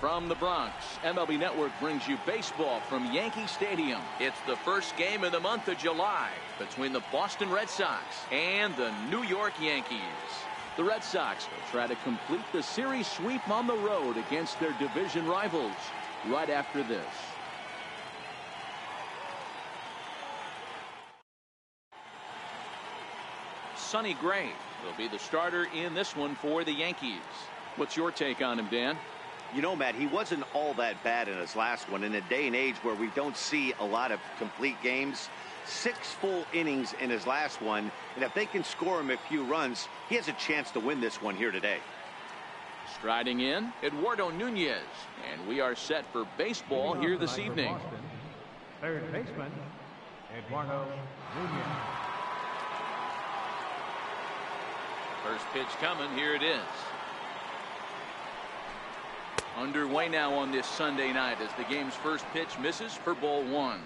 From the Bronx, MLB Network brings you baseball from Yankee Stadium. It's the first game of the month of July between the Boston Red Sox and the New York Yankees. The Red Sox will try to complete the series sweep on the road against their division rivals right after this. Sonny Gray will be the starter in this one for the Yankees. What's your take on him, Dan? You know, Matt, he wasn't all that bad in his last one. In a day and age where we don't see a lot of complete games, 6 full innings in his last one, and if they can score him a few runs, he has a chance to win this one here today. Striding in, Eduardo Nunez, and we are set for baseball here this evening. Boston, third baseman, Eduardo Nunez. First pitch coming, here it is. Underway now on this Sunday night as the game's first pitch misses for ball 1.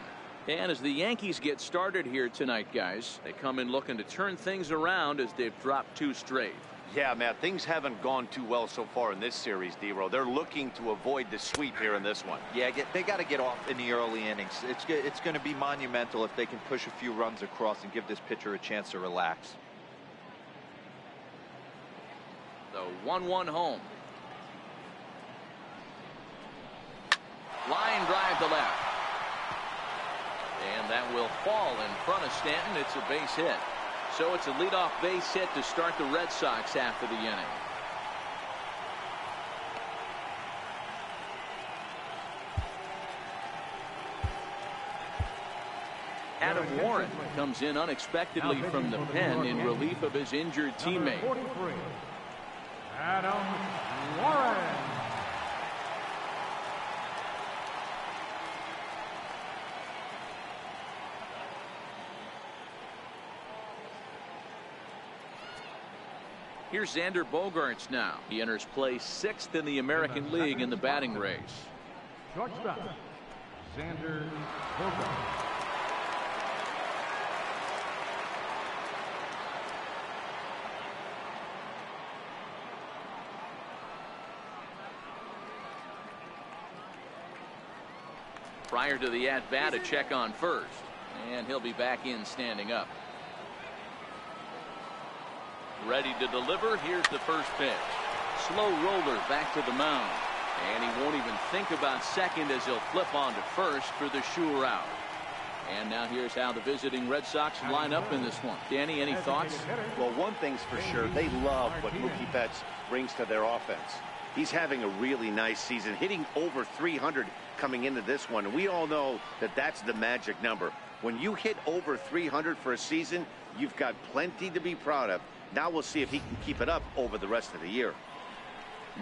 And as the Yankees get started here tonight, guys, they come in looking to turn things around as they've dropped 2 straight. Yeah, Matt, things haven't gone too well so far in this series, D-Row. They're looking to avoid the sweep here in this one. Yeah, they got to get off in the early innings. It's going to be monumental if they can push a few runs across and give this pitcher a chance to relax. The 1-1 home. Line drive to left. And that will fall in front of Stanton. It's a base hit. So it's a leadoff base hit to start the Red Sox after the inning. Adam Warren comes in unexpectedly from the pen in relief of his injured teammate. 43, Adam Warren. Here's Xander Bogaerts now. He enters play 6th in the American League in the batting race. Shortstop, Xander Bogaerts. Prior to the at-bat, a check on first. And he'll be back in standing up. Ready to deliver. Here's the first pitch. Slow roller back to the mound. And he won't even think about second as he'll flip on to first for the sure out. And now here's how the visiting Red Sox line up in this one. Danny, any thoughts? Well, one thing's for sure. They love what Mookie Betts brings to their offense. He's having a really nice season, hitting over 300 coming into this one. And we all know that that's the magic number. When you hit over 300 for a season, you've got plenty to be proud of. Now we'll see if he can keep it up over the rest of the year.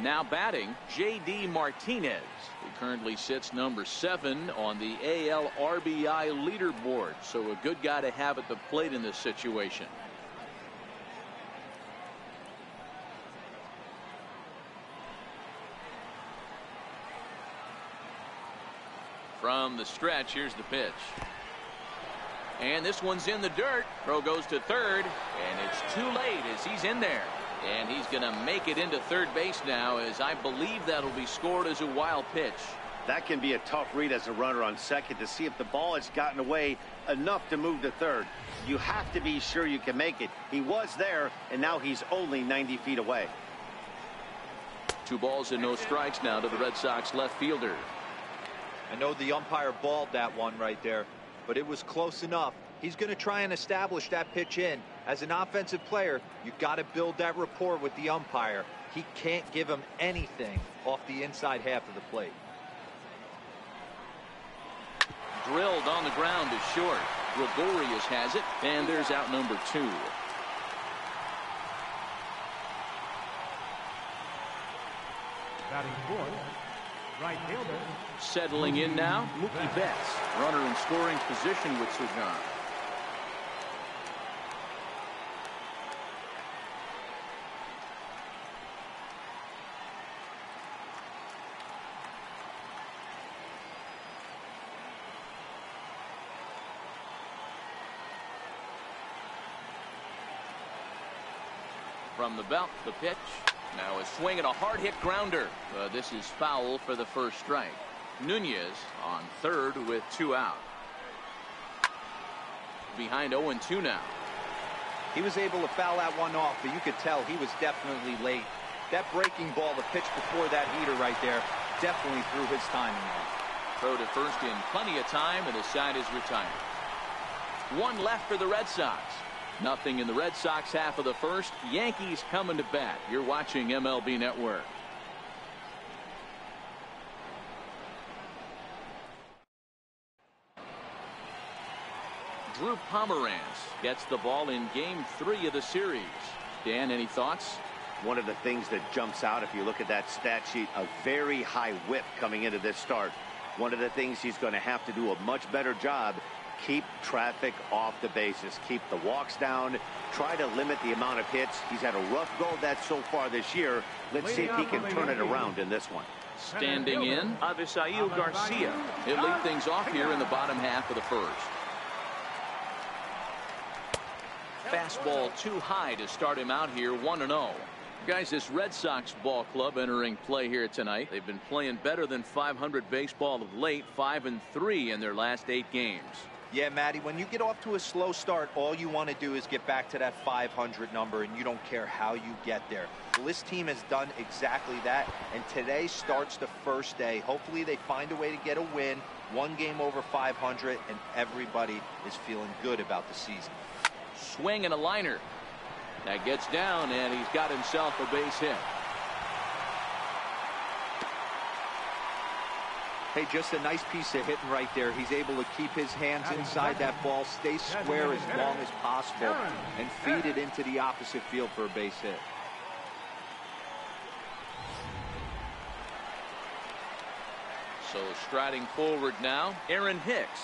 Now batting, J.D. Martinez. He currently sits number 7 on the AL RBI leaderboard. So a good guy to have at the plate in this situation. From the stretch, here's the pitch. And this one's in the dirt. Throw goes to third, and it's too late as he's in there. And he's going to make it into third base now, as I believe that'll be scored as a wild pitch. That can be a tough read as a runner on second to see if the ball has gotten away enough to move to third. You have to be sure you can make it. He was there, and now he's only 90 feet away. 2 balls and no strikes now to the Red Sox left fielder. I know the umpire balled that one right there, but it was close enough. He's going to try and establish that pitch in. As an offensive player, you've got to build that rapport with the umpire. He can't give him anything off the inside half of the plate. Drilled on the ground is short. Gregorius has it, and there's out number 2. Batting fourth, right fielder. Settling in now, Mookie Betts. Runner in scoring position with Sugan. From the belt, the pitch. Now a swing and a hard hit grounder. This is foul for the first strike. Nunez on third with 2 out. Behind 0-2 now. He was able to foul that one off, but you could tell he was definitely late. That breaking ball, the pitch before that heater right there, definitely threw his timing off. Throw to first in plenty of time, and the side is retired. 1 left for the Red Sox. Nothing in the Red Sox half of the first. Yankees coming to bat. You're watching MLB Network. Drew Pomeranz gets the ball in Game 3 of the series. Dan, any thoughts? One of the things that jumps out if you look at that stat sheet, a very high whip coming into this start. One of the things he's going to have to do a much better job, keep traffic off the bases, keep the walks down, try to limit the amount of hits. He's had a rough go of that so far this year. Let's see if he can turn it around in this one. Standing in, Avisail Garcia. He'll lead things off here in the bottom half of the first. Fastball too high to start him out here, 1-0. Guys, this Red Sox ball club entering play here tonight. They've been playing better than 500 baseball of late, 5-3 in their last 8 games. Yeah, Matty, when you get off to a slow start, all you want to do is get back to that 500 number, and you don't care how you get there. Well, this team has done exactly that, and today starts the first day. Hopefully they find a way to get a win, 1 game over 500, and everybody is feeling good about the season. Swing and a liner. That gets down, and he's got himself a base hit. Hey, just a nice piece of hitting right there. He's able to keep his hands inside that ball, stay square as long as possible, and feed it into the opposite field for a base hit. So striding forward now, Aaron Hicks.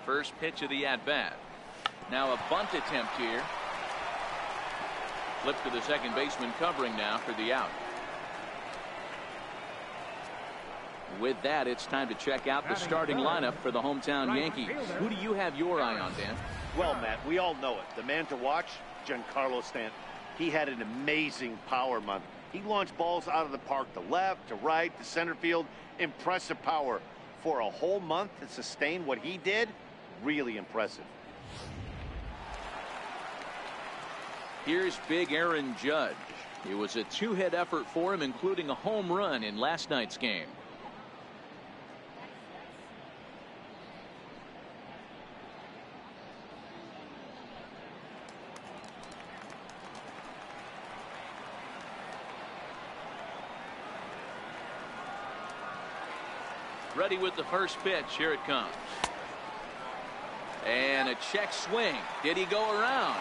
First pitch of the at-bat. Now a bunt attempt here. Flip to the second baseman covering now for the out. With that, it's time to check out the starting lineup for the hometown Yankees. Who do you have your eye on, Dan? Well, Matt, we all know it. The man to watch, Giancarlo Stanton. He had an amazing power month. He launched balls out of the park to left, to right, to center field. Impressive power. For a whole month to sustain what he did, really impressive. Here's big Aaron Judge. It was a 2-hit effort for him, including a home run in last night's game. Ready with the first pitch. Here it comes. And a check swing. Did he go around?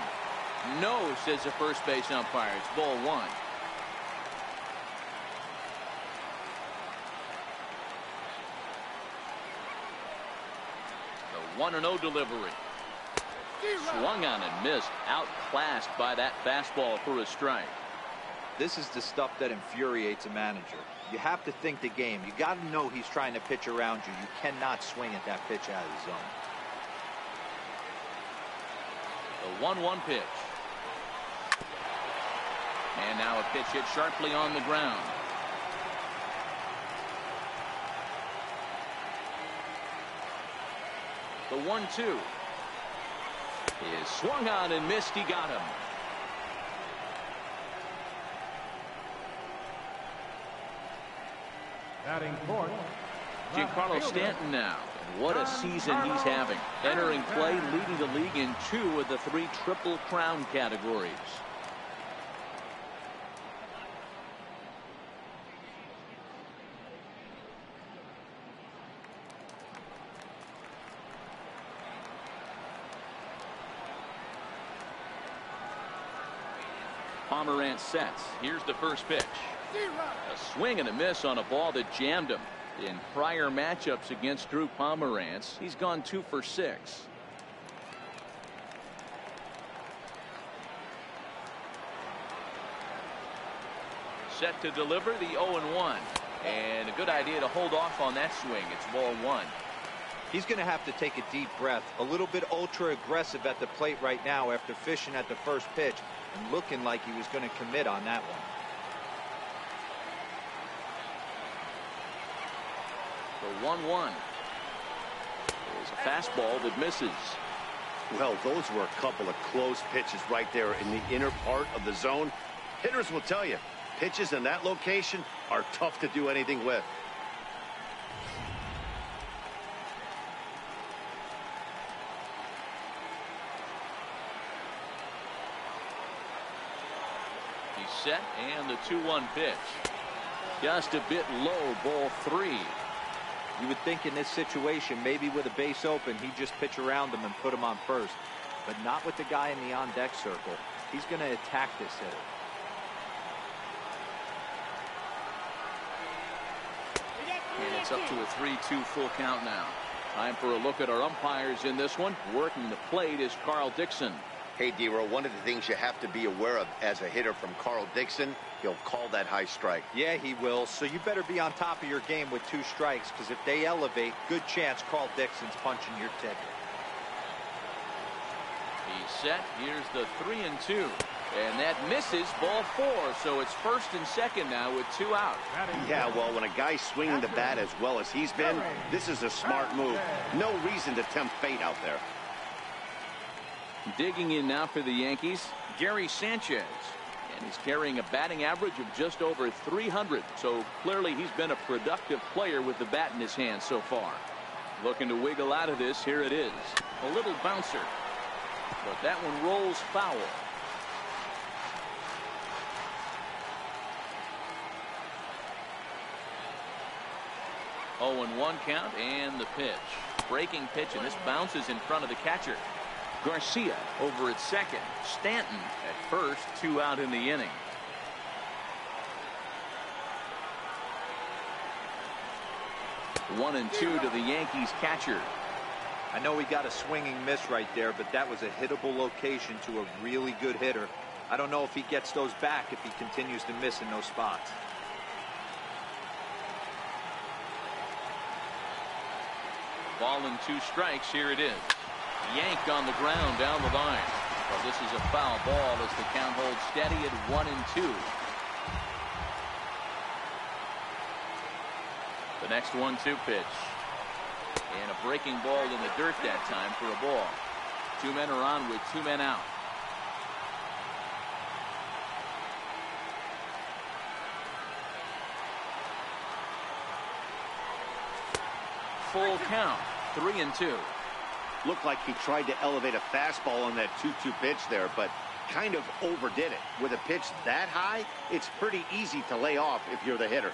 No, says the first base umpire. It's ball 1. The 1-0 delivery. Swung on and missed. Outclassed by that fastball for a strike. This is the stuff that infuriates a manager. You have to think the game. You got to know he's trying to pitch around you. You cannot swing at that pitch out of the zone. The 1-1 pitch. And now a pitch hit sharply on the ground. The 1-2 is swung on and missed. He got him. Batting fourth, Giancarlo Stanton now. What a season he's having. Entering play, leading the league in 2 of the 3 Triple Crown categories. Pomeranz sets. Here's the first pitch. A swing and a miss on a ball that jammed him. In prior matchups against Drew Pomeranz, he's gone 2 for 6. Set to deliver the 0-1. And a good idea to hold off on that swing. It's ball one. He's going to have to take a deep breath. A little bit ultra aggressive at the plate right now after fishing at the first pitch and looking like he was going to commit on that one. The 1-1. There's a fastball that misses. Well, those were a couple of close pitches right there in the inner part of the zone. Hitters will tell you, pitches in that location are tough to do anything with. He's set, and the 2-1 pitch. Just a bit low, ball three. You would think in this situation, maybe with a base open, he'd just pitch around him and put him on first. But not with the guy in the on-deck circle. He's going to attack this hitter. And it's up to a 3-2 full count now. Time for a look at our umpires in this one. Working the plate is Carl Dixon. Hey, D-Roll, one of the things you have to be aware of as a hitter from Carl Dixon, he'll call that high strike. Yeah, he will. So you better be on top of your game with 2 strikes, because if they elevate, good chance Carl Dixon's punching your ticket. He's set. Here's the 3-2. And that misses, ball 4. So it's first and second now with 2 out. Yeah, well, when a guy's swinging the bat as well as he's been, this is a smart move. No reason to tempt fate out there. Digging in now for the Yankees, Gary Sanchez. And he's carrying a batting average of just over 300. So clearly he's been a productive player with the bat in his hand so far. Looking to wiggle out of this. Here it is. A little bouncer. But that one rolls foul. Oh, and 1 count, and the pitch. Breaking pitch, and this bounces in front of the catcher. Garcia over at second. Stanton at first. 2 out in the inning. One and 2 to the Yankees catcher. I know he got a swinging miss right there, but that was a hittable location to a really good hitter. I don't know if he gets those back if he continues to miss in those spots. Ball and 2 strikes. Here it is. Yanked on the ground down the line. Well, this is a foul ball as the count holds steady at 1 and 2. The next 1-2 pitch. And a breaking ball in the dirt that time for a ball. 2 men are on with 2 men out. Full count. 3 and 2. Looked like he tried to elevate a fastball on that 2-2 pitch there, but kind of overdid it. With a pitch that high, it's pretty easy to lay off if you're the hitter.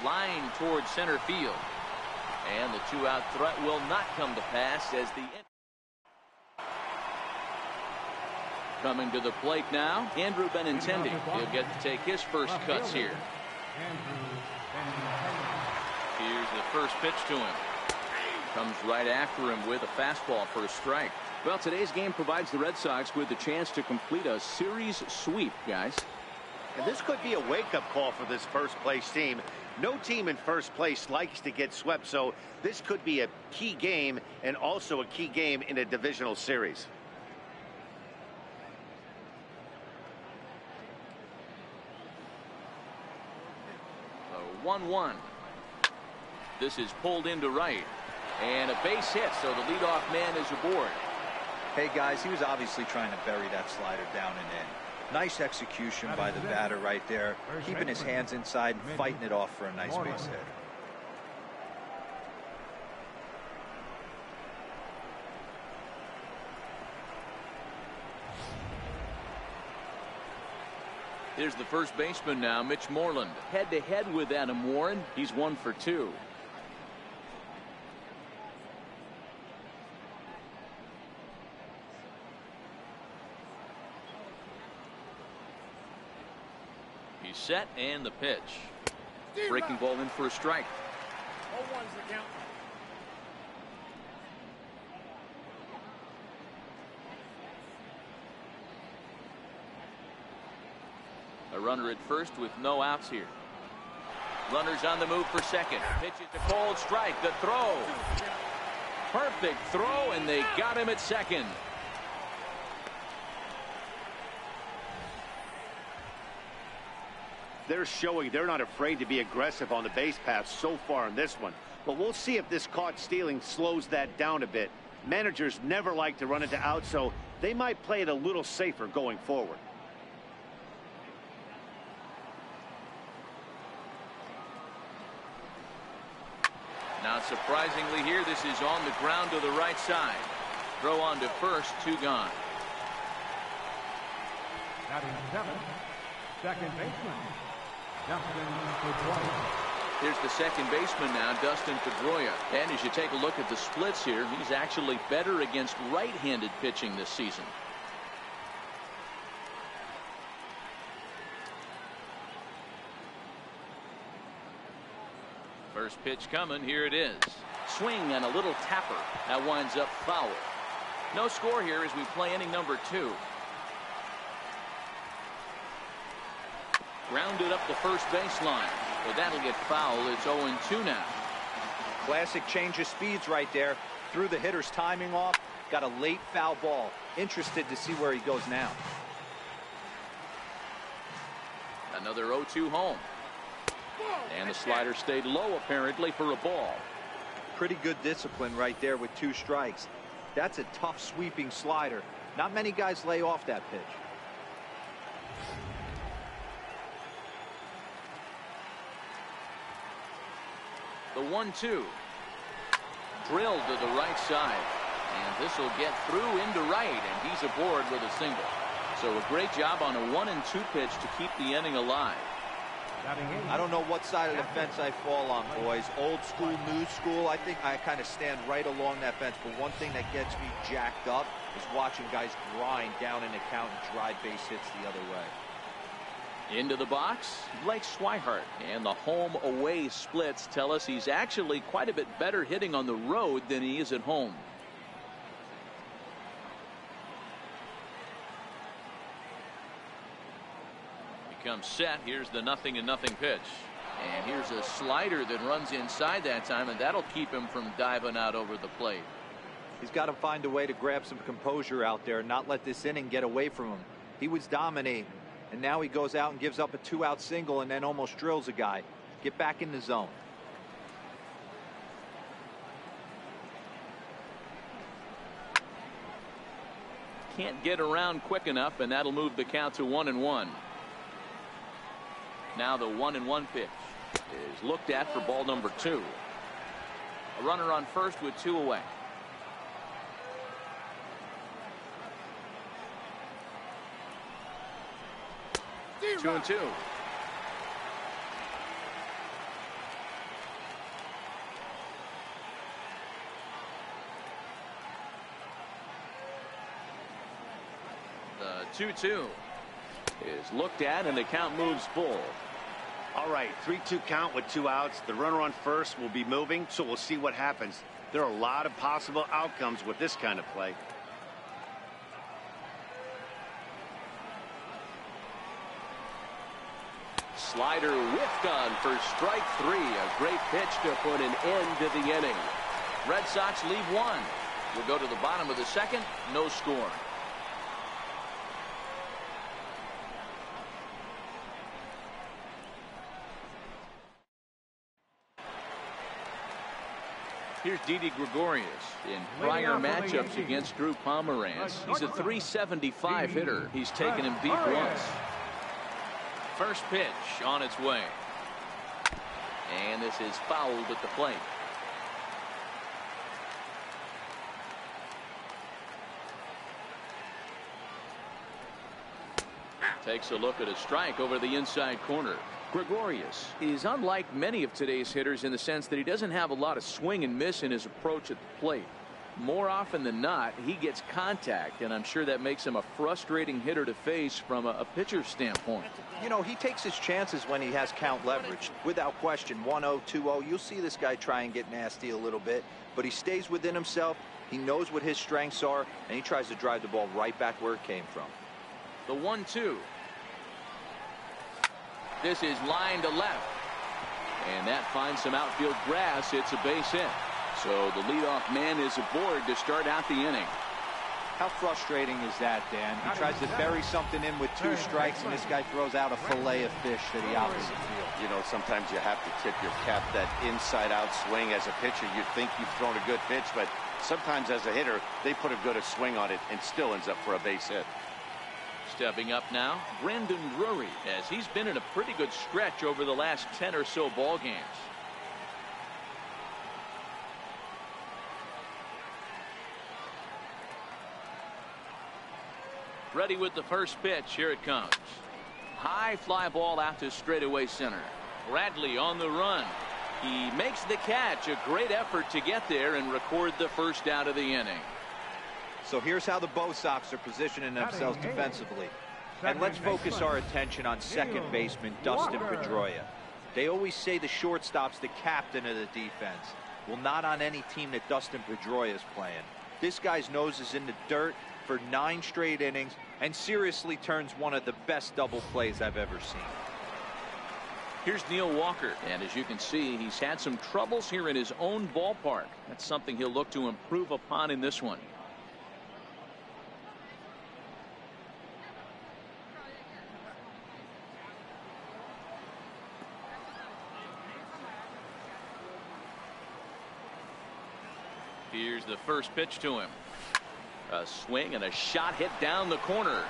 Line towards center field. And the 2-out threat will not come to pass as the coming to the plate now, Andrew Benintendi. He'll get to take his first cuts here. Here's the first pitch to him. Comes right after him with a fastball for a strike. Well, today's game provides the Red Sox with the chance to complete a series sweep, guys. And this could be a wake-up call for this first-place team. No team in first place likes to get swept, so this could be a key game and also a key game in a divisional series. The 1-1. This is pulled into right. And a base hit, so the leadoff man is aboard. Hey, guys, he was obviously trying to bury that slider down and in. Nice execution by the batter right there, keeping his hands inside and fighting it off for a nice base hit. Here's the first baseman now, Mitch Moreland. Head-to-head with Adam Warren. He's 1 for 2. set and the pitch. Breaking ball in for a strike. 0-1's the count. A runner at first with no outs here. Runners on the move for second. Pitch it to cold strike. The throw. Perfect throw, and they got him at second. They're showing they're not afraid to be aggressive on the base paths so far in this one. But we'll see if this caught stealing slows that down a bit. Managers never like to run into outs, so they might play it a little safer going forward. Now, surprisingly here, this is on the ground to the right side. Throw on to first, 2 gone. Batting 7th, second baseman, Dustin Pedroia. Here's the second baseman now, Dustin Pedroia. And as you take a look at the splits here, he's actually better against right-handed pitching this season. First pitch coming. Here it is. Swing and a little tapper. That winds up foul. No score here as we play inning number 2. Grounded up the first baseline. But that'll get foul. It's 0-2 now. Classic change of speeds right there. Threw the hitter's timing off. Got a late foul ball. Interested to see where he goes now. Another 0-2 home. And the slider stayed low apparently for a ball. Pretty good discipline right there with 2 strikes. That's a tough sweeping slider. Not many guys lay off that pitch. The 1-2. Drilled to the right side. And this will get through into right, and he's aboard with a single. So a great job on a 1-2 pitch to keep the inning alive. I don't know what side of the fence I fall on, boys. Old school, new school. I think I kind of stand right along that fence. But one thing that gets me jacked up is watching guys grind down in the count and drive base hits the other way. Into the box, Blake Swihart. And the home-away splits tell us he's actually quite a bit better hitting on the road than he is at home. Comes set. Here's the 0-0 pitch. And here's a slider that runs inside that time, and that'll keep him from diving out over the plate. He's got to find a way to grab some composure out there and not let this inning get away from him. He was dominating, and now he goes out and gives up a 2-out single and then almost drills a guy. Get back in the zone. Can't get around quick enough, and that'll move the count to 1-1. Now the 1-1 pitch is looked at for ball number 2. A runner on first with 2 away. Two and 2. The 2-2 is looked at, and the count moves full. All right, 3-2 count with 2 outs. The runner on first will be moving, so we'll see what happens. There are a lot of possible outcomes with this kind of play. Slider whiffed on for strike 3. A great pitch to put an end to the inning. Red Sox leave 1. We'll go to the bottom of the second. No score. Here's Didi Gregorius in prior matchups against Drew Pomeranz. He's a .375 hitter. He's taken him deep once. First pitch on its way. And this is fouled at the plate. Takes a look at a strike over the inside corner. Gregorius is unlike many of today's hitters in the sense that he doesn't have a lot of swing and miss in his approach at the plate. more often than not, he gets contact, and I'm sure that makes him a frustrating hitter to face from a pitcher's standpoint. You know, he takes his chances when he has count leverage. Without question, 1-0, 2-0, you'll see this guy try and get nasty a little bit, but he stays within himself. He knows what his strengths are, and he tries to drive the ball right back where it came from. The 1-2. This is line to left, and that finds some outfield grass. It's a base hit. So the leadoff man is aboard to start out the inning. How frustrating is that, Dan? He tries to bury something in with 2 strikes, and this guy throws out a fillet of fish to the opposite field. You know, sometimes you have to tip your cap that inside-out swing. As a pitcher, you think you've thrown a good pitch, but sometimes as a hitter, they put a good swing on it and still ends up for a base hit. Stepping up now, Brandon Drury, as he's been in a pretty good stretch over the last 10 or so ball games. Ready with the first pitch. Here it comes. High fly ball out to straightaway center. Bradley on the run. He makes the catch. A great effort to get there and record the first out of the inning. So here's how the Bo Sox are positioning themselves defensively. And let's focus our attention on second baseman Dustin Pedroia. They always say the shortstop's the captain of the defense. Well, not on any team that Dustin Pedroia is playing. This guy's nose is in the dirt for 9 straight innings and seriously turns one of the best double plays I've ever seen. Here's Neil Walker, and as you can see, he's had some troubles here in his own ballpark. That's something he'll look to improve upon in this one. Here's the first pitch to him. A swing and a shot hit down the corner.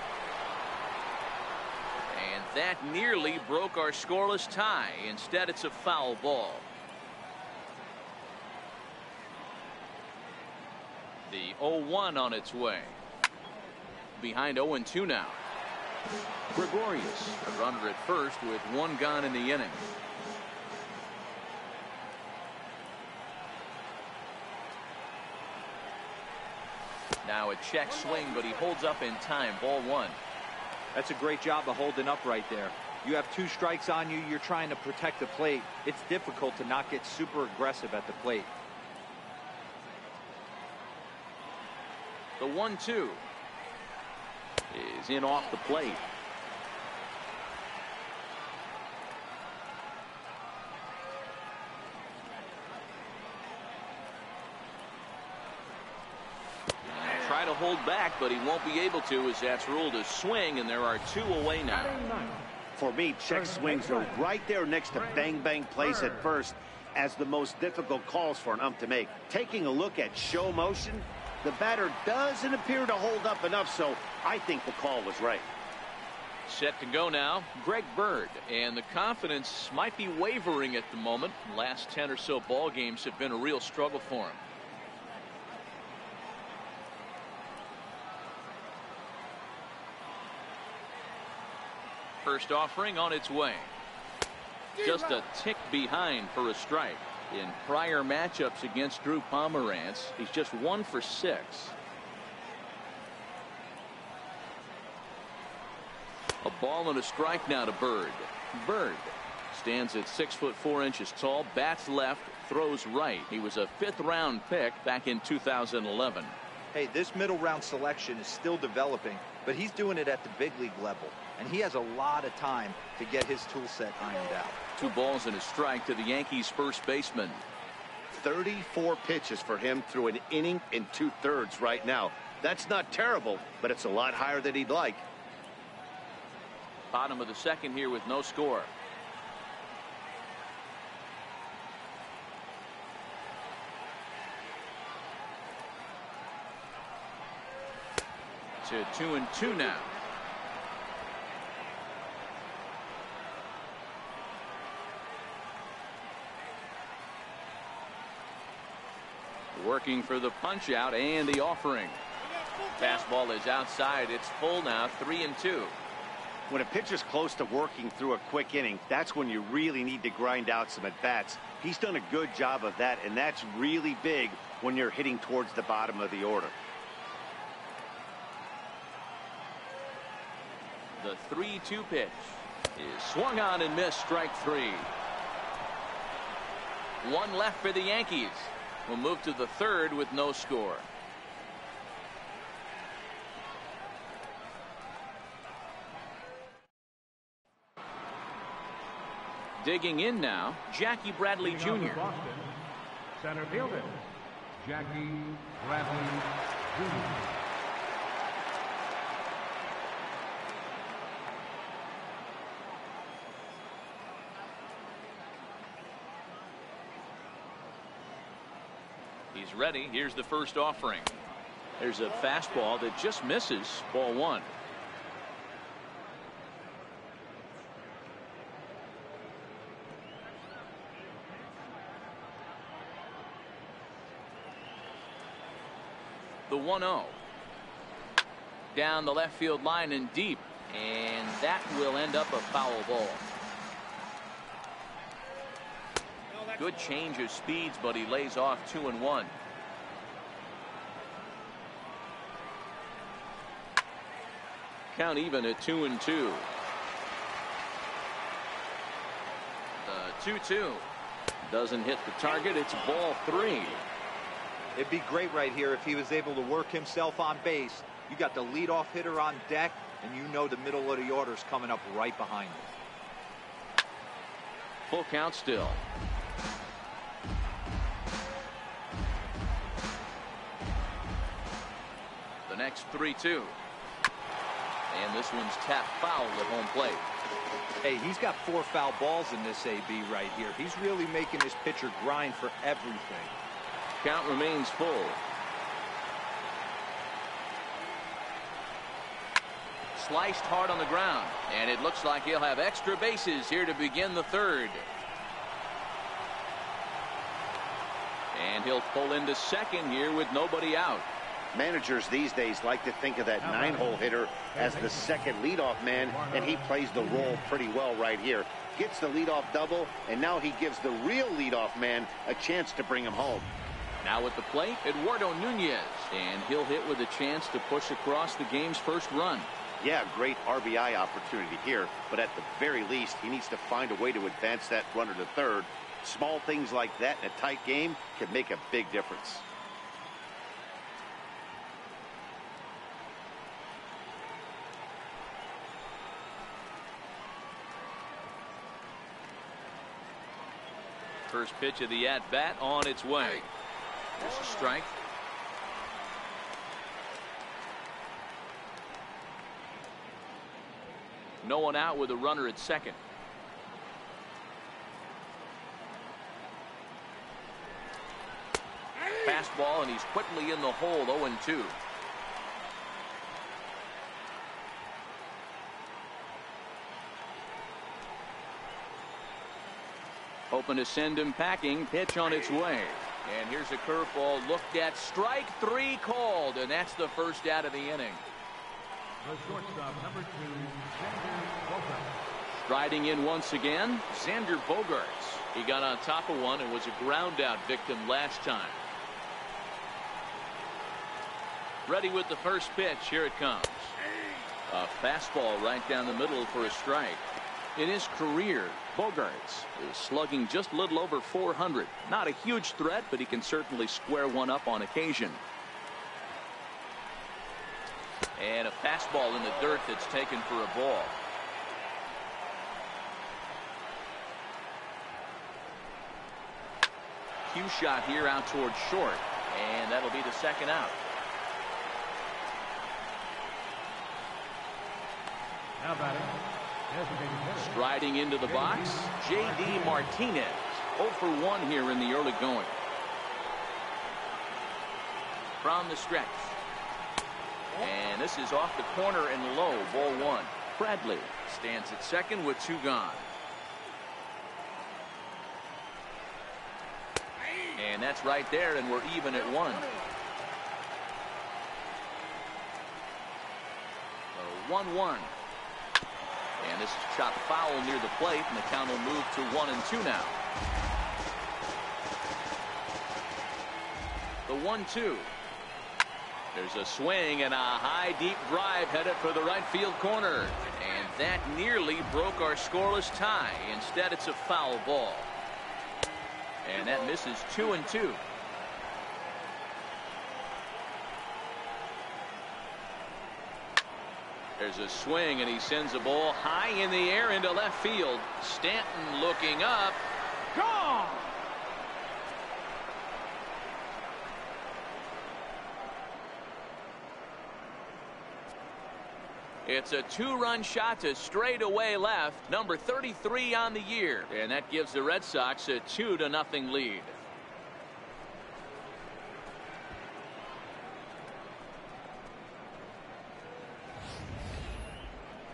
And that nearly broke our scoreless tie. Instead, it's a foul ball. The 0-1 on its way. Behind 0-2 now. Gregorius, a runner at first with 1 gone in the inning. Now a check swing, but he holds up in time. Ball 1. That's a great job of holding up right there. You have 2 strikes on you. You're trying to protect the plate. It's difficult to not get super aggressive at the plate. The 1-2 is in off the plate. Try to hold back, but he won't be able to, as that's ruled a swing, and there are 2 away now. For me, check swings are right there next to bang-bang plays at first as the most difficult calls for an ump to make. Taking a look at show motion, the batter doesn't appear to hold up enough, so I think the call was right. Set to go now, Greg Bird, and the confidence might be wavering at the moment. Last 10 or so ball games have been a real struggle for him. First offering on its way. Just a tick behind for a strike. In prior matchups against Drew Pomerantz, he's just 1 for 6. A ball and a strike now to Bird. Bird stands at 6'4" tall, bats left, throws right. He was a 5th round pick back in 2011. Hey, this middle round selection is still developing, but he's doing it at the big league level, and he has a lot of time to get his tool set ironed out. 2 balls and a strike to the Yankees first baseman. 34 pitches for him through an inning and 2/3 right now. That's not terrible, but it's a lot higher than he'd like. Bottom of the second here with no score. To 2-2 now. Working for the punch out and the offering. Fastball is outside. It's full now, 3-2. When a pitcher's close to working through a quick inning, that's when you really need to grind out some at-bats. He's done a good job of that, and that's really big when you're hitting towards the bottom of the order. The 3-2 pitch is swung on and missed, strike three. One left for the Yankees. We'll move to the third with no score. Digging in now, Jackie Bradley Jr. Boston, center fielder, Jackie Bradley Jr. He's ready. Here's the first offering. There's a fastball that just misses. Ball one. The 1-0. Down the left field line and deep. And that will end up a foul ball. Good change of speeds, but he lays off 2-1. Count even at 2-2. The 2-2 doesn't hit the target. It's ball three. It'd be great right here if he was able to work himself on base. You got the leadoff hitter on deck, and you know the middle of the order's coming up right behind him. Full count still. The next 3-2. And this one's tapped foul at home plate. Hey, he's got 4 foul balls in this AB right here. He's really making his pitcher grind for everything. Count remains full. Sliced hard on the ground, and it looks like he'll have extra bases here to begin the third. And he'll pull into second here with nobody out. Managers these days like to think of that 9-hole hitter as the second leadoff man, and he plays the role pretty well right here. Gets the leadoff double, and now he gives the real leadoff man a chance to bring him home. Now at the plate, Eduardo Nunez, and he'll hit with a chance to push across the game's first run. Yeah, great RBI opportunity here, but at the very least, he needs to find a way to advance that runner to third. Small things like that in a tight game can make a big difference. First pitch of the at-bat on its way. There's a strike. No one out with a runner at second. Fastball, and he's quickly in the hole. 0-2. Hoping to send him packing. Pitch on its way. And here's a curveball looked at. Strike three called, and that's the first out of the inning. The shortstop, number 2, Xander Bogaerts. Striding in once again, Xander Bogaerts. He got on top of one and was a ground out victim last time. Ready with the first pitch. Here it comes. A fastball right down the middle for a strike. In his career, Bogaerts is slugging just a little over 400. Not a huge threat, but he can certainly square one up on occasion. And a fastball in the dirt that's taken for a ball. Cue shot here out towards short, and that'll be the second out. Now batting. Striding into the box, J.D. Martinez. 0 for 1 here in the early going. From the stretch. And this is off the corner and low. Ball one. Bradley stands at second with 2 gone. And that's right there, and we're even at 1. 1-1. And this is chopped foul near the plate, and the count will move to 1-2 now. The 1-2. There's a swing and a high deep drive headed for the right field corner. And that nearly broke our scoreless tie. Instead, it's a foul ball. And that misses 2-2. There's a swing, and he sends the ball high in the air into left field. Stanton looking up. Gone! It's a two-run shot to straightaway left, number 33 on the year, and that gives the Red Sox a 2-0 lead.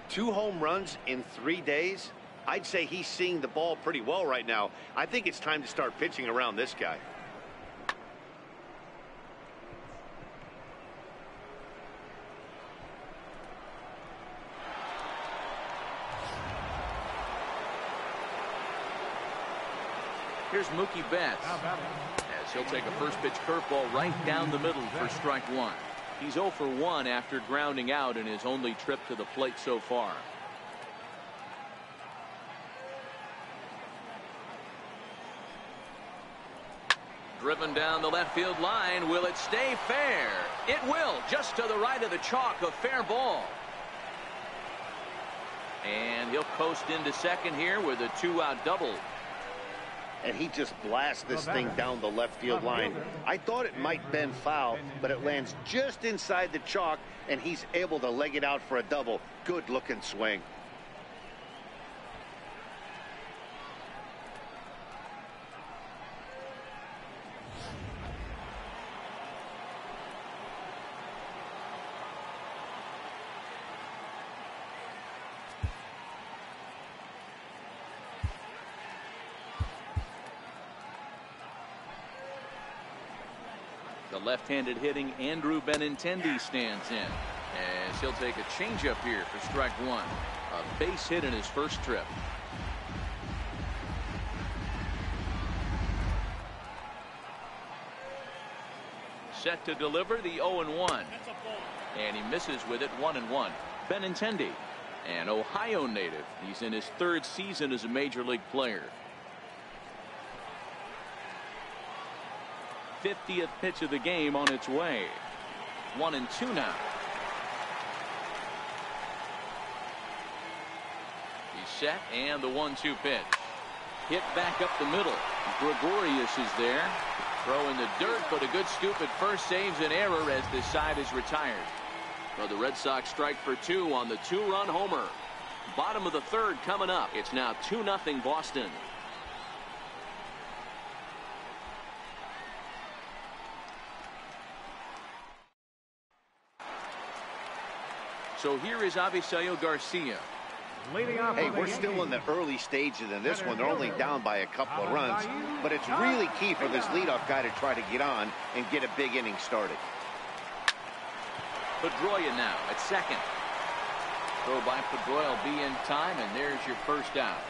Two home runs in 3 days. I'd say he's seeing the ball pretty well right now. I think it's time to start pitching around this guy. Here's Mookie Betts, as he'll take a first pitch curveball right down the middle for strike one. He's 0 for 1 after grounding out in his only trip to the plate so far. Driven down the left field line. Will it stay fair? It will, just to the right of the chalk, a fair ball. And he'll coast into second here with a 2-out double. And he just blasts this thing down the left field line. I thought it might bend foul, but it lands just inside the chalk, and he's able to leg it out for a double. Good looking swing. The left-handed hitting Andrew Benintendi stands in, as he'll take a changeup here for strike one. A base hit in his first trip. Set to deliver the 0-1. And he misses with it 1-1. Benintendi, an Ohio native. He's in his third season as a major league player. 50th pitch of the game on its way. 1-2 now. He's set, and the 1-2 pitch. Hit back up the middle. Gregorius is there. Throw in the dirt, but a good scoop at first saves an error as this side is retired. Well, the Red Sox strike for two on the two-run homer. Bottom of the third coming up. It's now 2-0 Boston. So here is Avisail Garcia. Hey, we're still in the early stages in this one. They're only down by a couple of runs, but it's really key for this leadoff guy to try to get on and get a big inning started. Pedroia now at second. Throw by Pedroia will be in time, and there's your first out.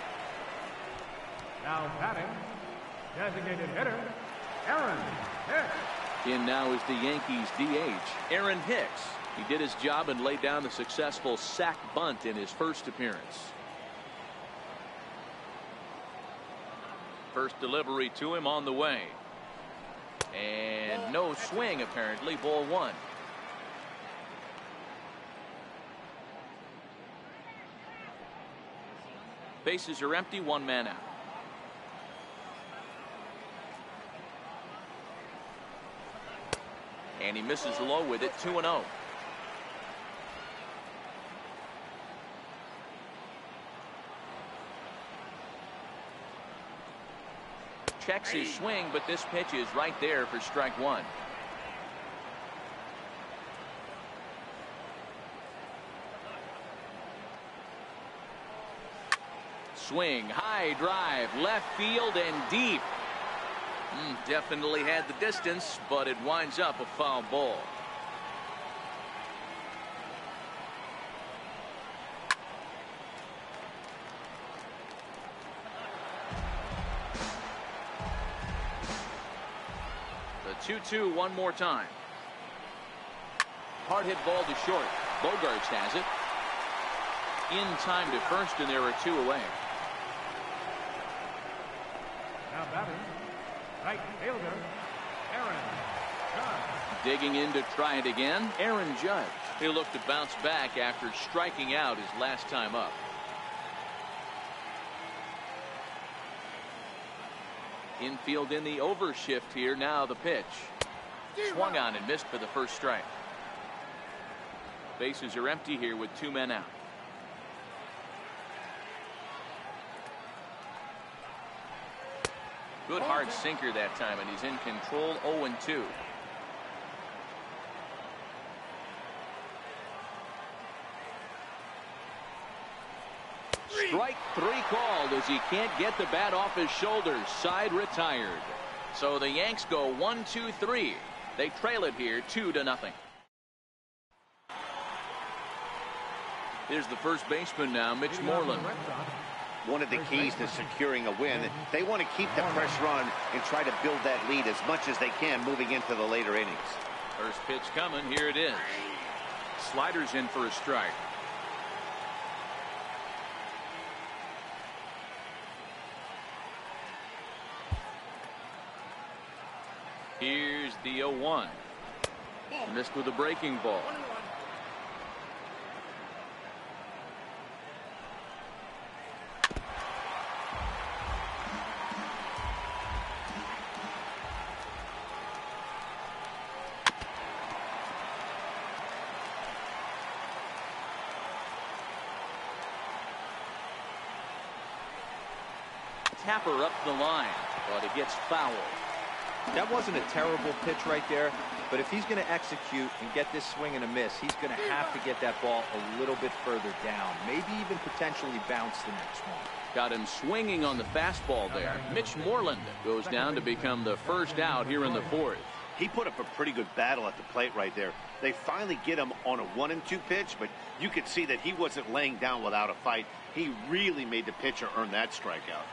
Now batting, designated hitter, Aaron Hicks. In now is the Yankees DH, Aaron Hicks. He did his job and laid down the successful sac bunt in his first appearance. First delivery to him on the way. And no swing apparently. Ball one. Bases are empty. One man out. And he misses low with it. 2-0. Checks his swing, but this pitch is right there for strike one. Swing, high drive, left field and deep. Definitely had the distance, but it winds up a foul ball. 2-2 one more time. Hard hit ball to short. Bogarts has it. In time to first, and there are 2 away. Now batting, right fielder, Aaron Judge. Digging in to try it again, Aaron Judge. He'll look to bounce back after striking out his last time up. Infield in the overshift here. Now the pitch. Swung on and missed for the first strike. Bases are empty here with 2 men out. Good hard sinker that time, and he's in control. 0-2. Strike 3 called as he can't get the bat off his shoulders. Side retired. So the Yanks go 1-2-3. They trail it here 2-0. Here's the first baseman now, Mitch Moreland. One of the keys to securing a win, they want to keep the pressure on and try to build that lead as much as they can moving into the later innings. First pitch coming. Here it is. Sliders in for a strike. Here's the 0-1. Missed with a breaking ball. Tapper up the line, but it gets fouled. That wasn't a terrible pitch right there, but if he's going to execute and get this swing and a miss, he's going to have to get that ball a little bit further down, maybe even potentially bounce the next one. Got him swinging on the fastball there. Mitch Moreland goes down to become the first out here in the 4th. He put up a pretty good battle at the plate right there. They finally get him on a 1-2 pitch, but you could see that he wasn't laying down without a fight. He really made the pitcher earn that strikeout.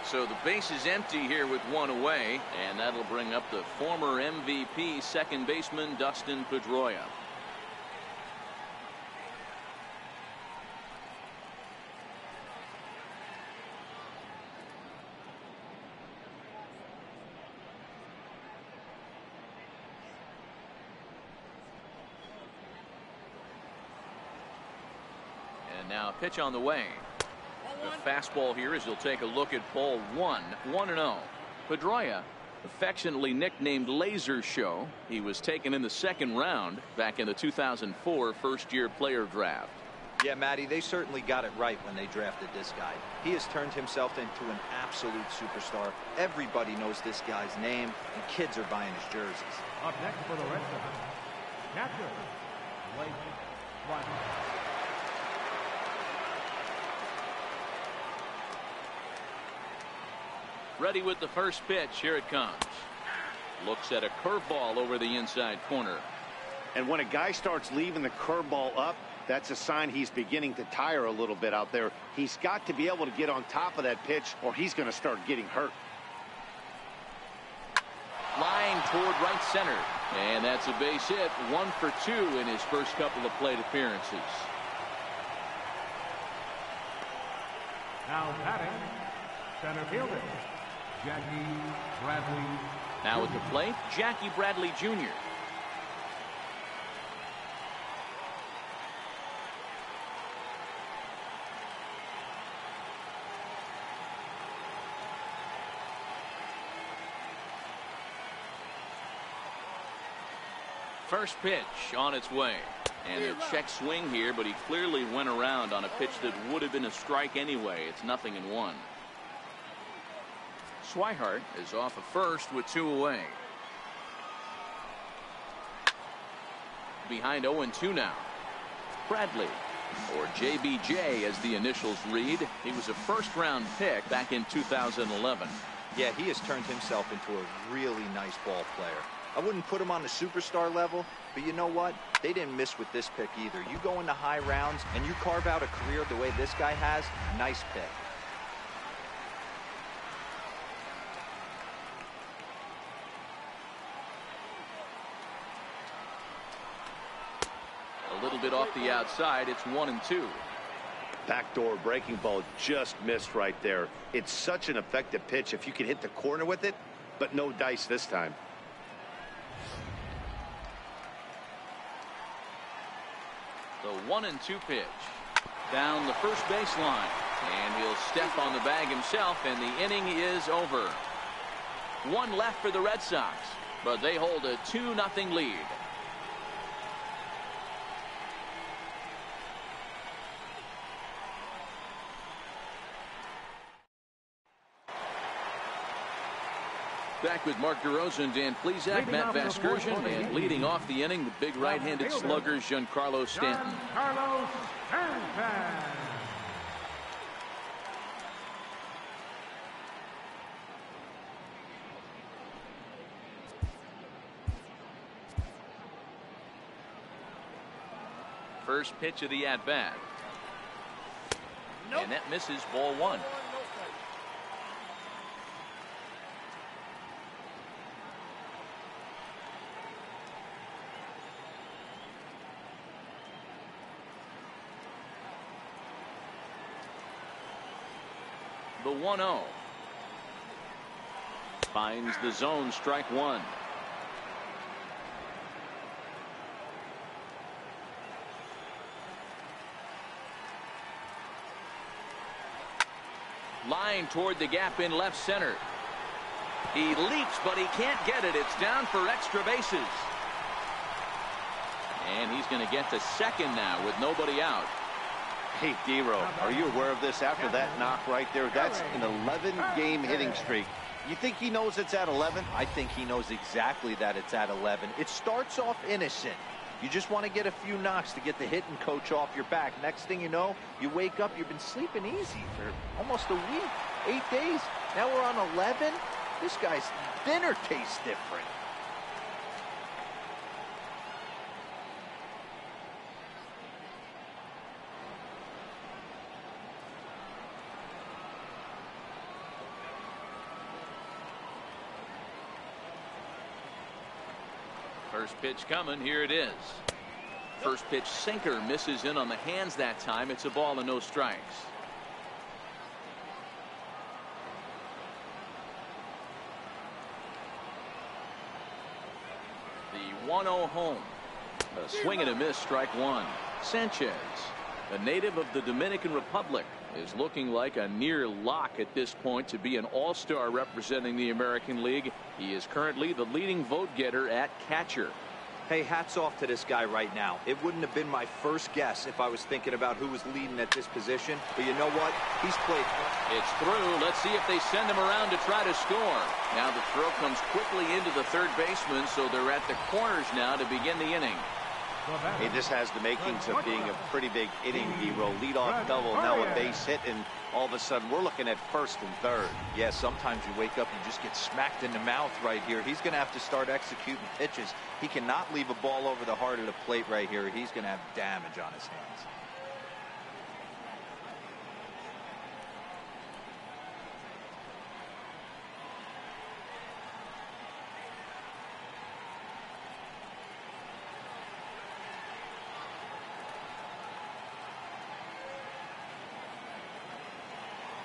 So the base is empty here with 1 away, and that'll bring up the former MVP second baseman Dustin Pedroia. And now a pitch on the way. The fastball here as he'll take a look at ball 1, 1-0. Pedroia, affectionately nicknamed Laser Show. He was taken in the 2nd round back in the 2004 first-year player draft. Yeah, Matty, they certainly got it right when they drafted this guy. He has turned himself into an absolute superstar. Everybody knows this guy's name, and kids are buying his jerseys. Up next for the Red Sox, catcher, Blake White. Ready with the first pitch. Here it comes. Looks at a curveball over the inside corner. And when a guy starts leaving the curveball up, that's a sign he's beginning to tire a little bit out there. He's got to be able to get on top of that pitch or he's going to start getting hurt. Line toward right center. And that's a base hit. 1 for 2 in his first couple of plate appearances. Now batting, center fielder, Jackie Bradley. Now at the plate, Jackie Bradley Jr. First pitch on its way. And a check swing here, but he clearly went around on a pitch that would have been a strike anyway. It's 0-1. Swihart is off of first with 2 away. Behind 0-2 now. Bradley, or JBJ as the initials read. He was a first-round pick back in 2011. Yeah, he has turned himself into a really nice ball player. I wouldn't put him on the superstar level, but you know what? They didn't miss with this pick either. You go into high rounds and you carve out a career the way this guy has, nice pick. A little bit off the outside. It's 1-2. Backdoor breaking ball just missed right there. It's such an effective pitch if you can hit the corner with it, but no dice this time. The 1-2 pitch. Down the first baseline. And he'll step on the bag himself, and the inning is over. One left for the Red Sox, but they hold a 2-0 lead. Back with Mark DeRosa and Dan Plesac, Matt Vasgersian, and leading off the inning, the big right-handed slugger, Giancarlo Stanton. Giancarlo Stanton. First pitch of the at-bat. And that misses, ball one. The 1-0. Finds the zone, strike one. Line toward the gap in left center. He leaps, but he can't get it. It's down for extra bases. And he's going to get to second now with nobody out. Hey, D-Ro, are you aware of this? After that knock right there, that's an 11-game hitting streak. You think he knows it's at 11? I think he knows exactly that it's at 11. It starts off innocent. You just want to get a few knocks to get the hitting coach off your back. Next thing you know, you wake up, you've been sleeping easy for almost a week, 8 days. Now we're on 11. This guy's dinner tastes different. First pitch coming. Here it is. First pitch sinker misses in on the hands that time. It's a ball and no strikes. The 1-0 home. A swing and a miss, strike one. Sanchez, a native of the Dominican Republic, is looking like a near lock at this point to be an all-star representing the American League. He is currently the leading vote getter at catcher. Hey, hats off to this guy right now. It wouldn't have been my first guess if I was thinking about who was leading at this position. But you know what? He's played. It's through. Let's see if they send him around to try to score. Now the throw comes quickly into the third baseman, so they're at the corners now to begin the inning. Hey, this has the makings of being a pretty big inning, hero. Leadoff double, now a base hit, and all of a sudden we're looking at first and third. Yeah, sometimes you wake up and just get smacked in the mouth right here. He's going to have to start executing pitches. He cannot leave a ball over the heart of the plate right here. He's going to have damage on his hands.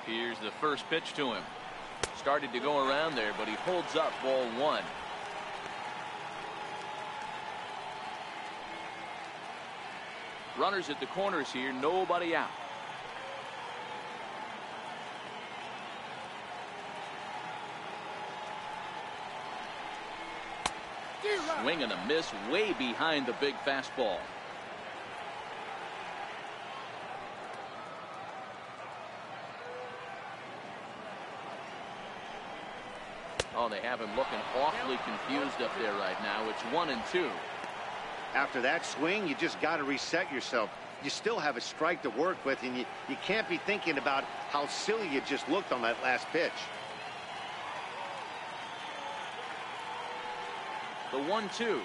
Here's the first pitch to him. Started to go around there, but he holds up, ball one. Runners at the corners here, nobody out. Swing and a miss way behind the big fastball. Oh, they have him looking awfully confused up there right now. It's 1-2. After that swing, you just got to reset yourself. You still have a strike to work with, and you can't be thinking about how silly you just looked on that last pitch. The 1-2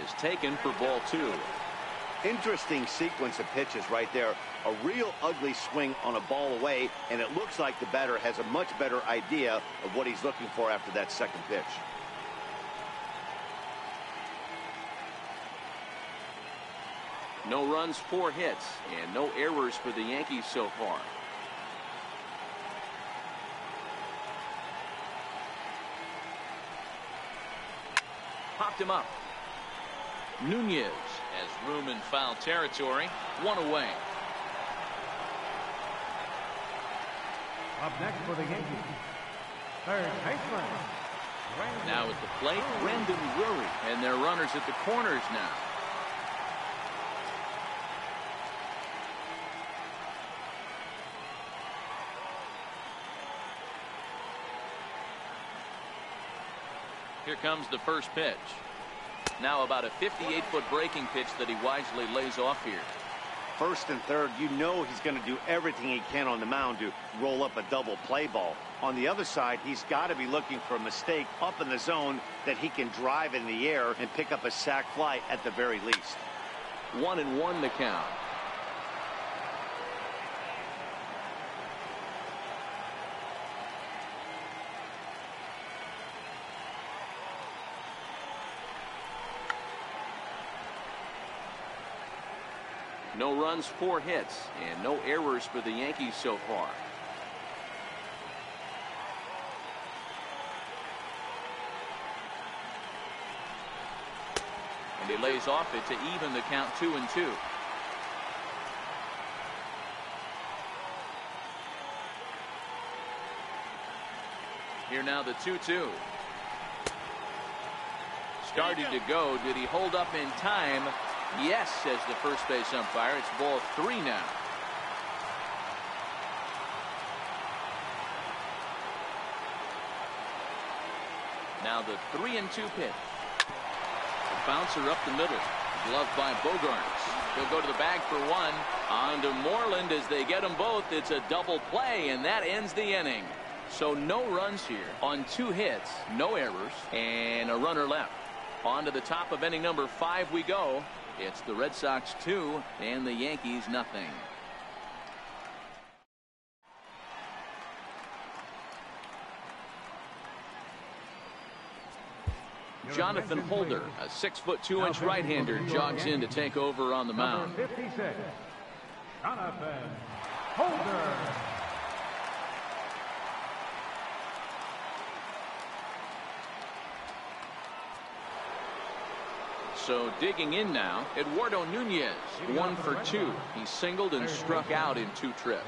is taken for ball 2. Interesting sequence of pitches right there. A real ugly swing on a ball away, and it looks like the batter has a much better idea of what he's looking for after that second pitch. No runs, 4 hits, and no errors for the Yankees so far. Popped him up. Nunez has room in foul territory. 1 away. Up next for the Yankees, third baseman. Now at the plate, Brendan Drury, and their runners at the corners now. Here comes the first pitch. Now about a 58-foot breaking pitch that he wisely lays off here. First and third, you know he's going to do everything he can on the mound to roll up a double play ball. On the other side, he's got to be looking for a mistake up in the zone that he can drive in the air and pick up a sac fly at the very least. 1-1 the count. No runs, 4 hits, and no errors for the Yankees so far. And he lays off it to even the count 2-2. Here now the 2-2. Started to go. Did he hold up in time? Yes, says the first base umpire. It's ball 3 now. Now the 3-2 pitch. The bouncer up the middle. Gloved by Bogarts. He'll go to the bag for 1. On to Moreland as they get them both. It's a double play, and that ends the inning. So no runs here on 2 hits, no errors, and a runner left. On to the top of inning number 5 we go. It's the Red Sox 2 and the Yankees nothing. Jonathan Holder, a 6-foot 2-inch right-hander, jogs in to take over on the mound. Number 56, Jonathan Holder. So digging in now, Eduardo Nunez, 1 for 2. He singled and struck out in 2 trips.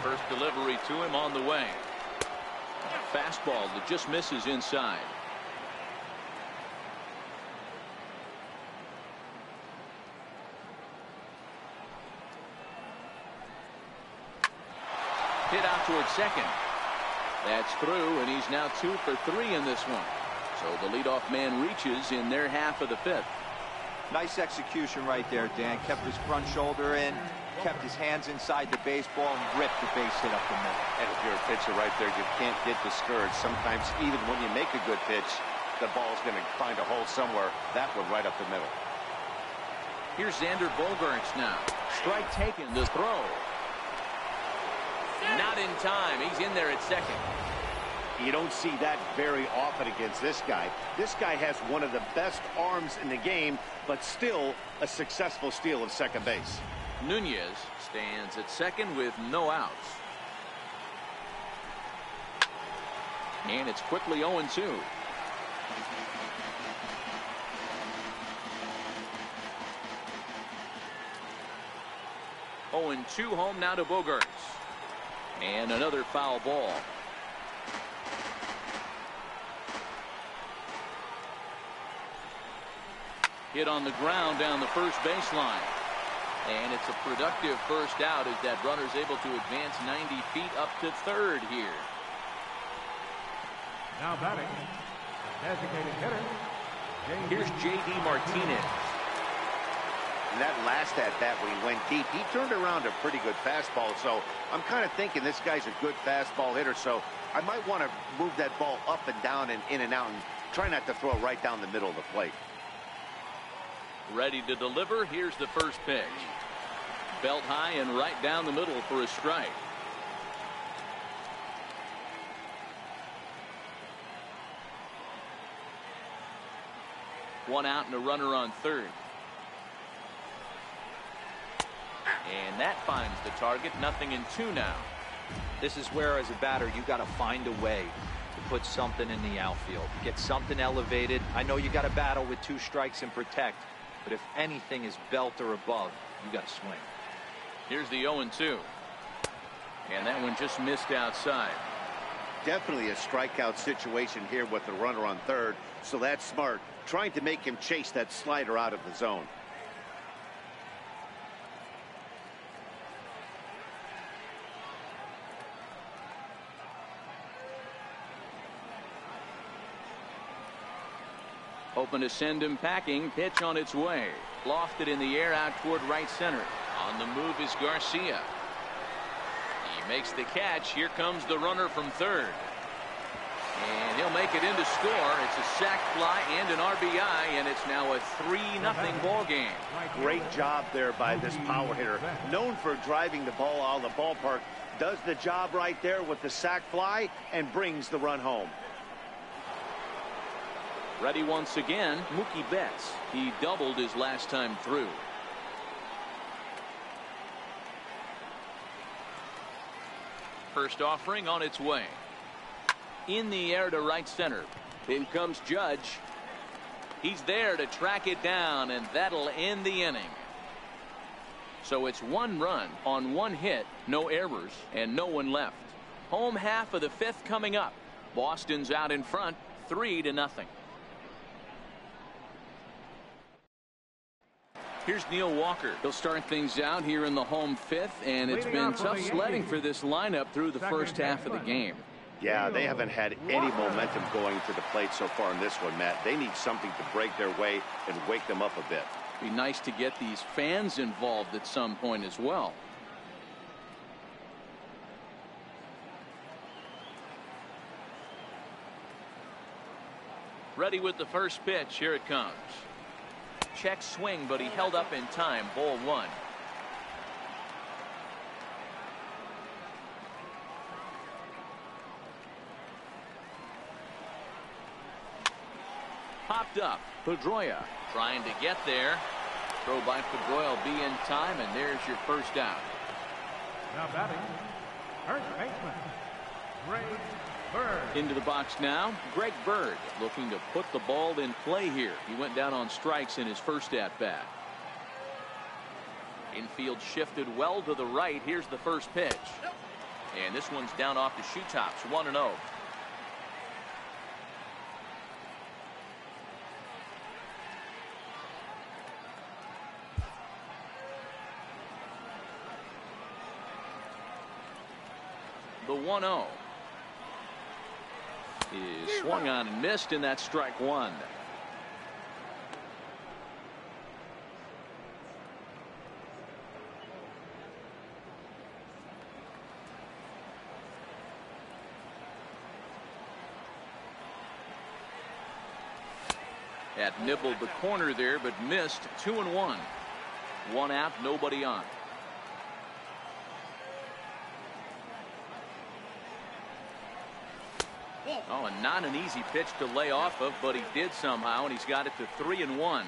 First delivery to him on the way. Fastball that just misses inside. Hit out towards second. That's through, and he's now 2 for 3 in this one. So the leadoff man reaches in their half of the 5th. Nice execution right there, Dan. Kept his front shoulder in, kept his hands inside the baseball, and ripped the base hit up the middle. And if you're a pitcher right there, you can't get discouraged. Sometimes even when you make a good pitch, the ball's going to find a hole somewhere. That one right up the middle. Here's Xander Bogaerts now. Strike taken, the throw. Not in time. He's in there at second. You don't see that very often against this guy. This guy has one of the best arms in the game, but still a successful steal of second base. Nunez stands at second with no outs. And it's quickly 0-2. Home now to Bogaerts. And another foul ball. Hit on the ground down the first baseline. And it's a productive first out as that runner's able to advance 90 feet up to third here. Now batting, the designated hitter. Here's J.D. Martinez. And that last at-bat when he went deep, he turned around a pretty good fastball. So I'm kind of thinking this guy's a good fastball hitter. So I might want to move that ball up and down and in and out and Try not to throw it right down the middle of the plate. Ready to deliver. Here's the first pitch. Belt high and right down the middle for a strike. One out and a runner on third. And that finds the target. 0-2 now. This is where, as a batter, you got to find a way to put something in the outfield. Get something elevated. I know you got to battle with 2 strikes and protect, but if anything is belt or above, you got to swing. Here's the 0-2. And that one just missed outside. Definitely a strikeout situation here with the runner on third, so that's smart. Trying to make him chase that slider out of the zone. Open to send him packing. Pitch on its way. Lofted in the air out toward right center. On the move is Garcia. He makes the catch. Here comes the runner from third. And he'll make it in to score. It's a sac fly and an RBI, and it's now a 3-0 ball game. Great job there by this power hitter. Known for driving the ball out of the ballpark. Does the job right there with the sac fly and brings the run home. Ready once again, Mookie Betts. He doubled his last time through. First offering on its way. In the air to right center. In comes Judge. He's there to track it down, and that'll end the inning. So it's 1 run on 1 hit, no errors, and no one left. Home half of the 5th coming up. Boston's out in front, 3-0. Here's Neil Walker. He'll start things out here in the home 5th, and it's been tough sledding for this lineup through the first half of the game. Yeah, they haven't had any momentum going to the plate so far in this one, Matt. They need something to break their way and wake them up a bit. Be nice to get these fans involved at some point as well. Ready with the first pitch. Here it comes. Check swing, but he held up in time. Ball 1. Popped up. Pedroia trying to get there. Throw by Pedroia will be in time, and there's your first out. Now batting, first baseman, Greg Bird. Into the box now, Greg Bird looking to put the ball in play here. He went down on strikes in his first at-bat. Infield shifted well to the right. Here's the first pitch. And this one's down off the shoe tops. 1-0. The 1-0 is swung on and missed, and that's strike 1. That nibbled the corner there, but missed. 2-1. 1 out, nobody on. Oh, and not an easy pitch to lay off of, but he did somehow, and he's got it to 3-1.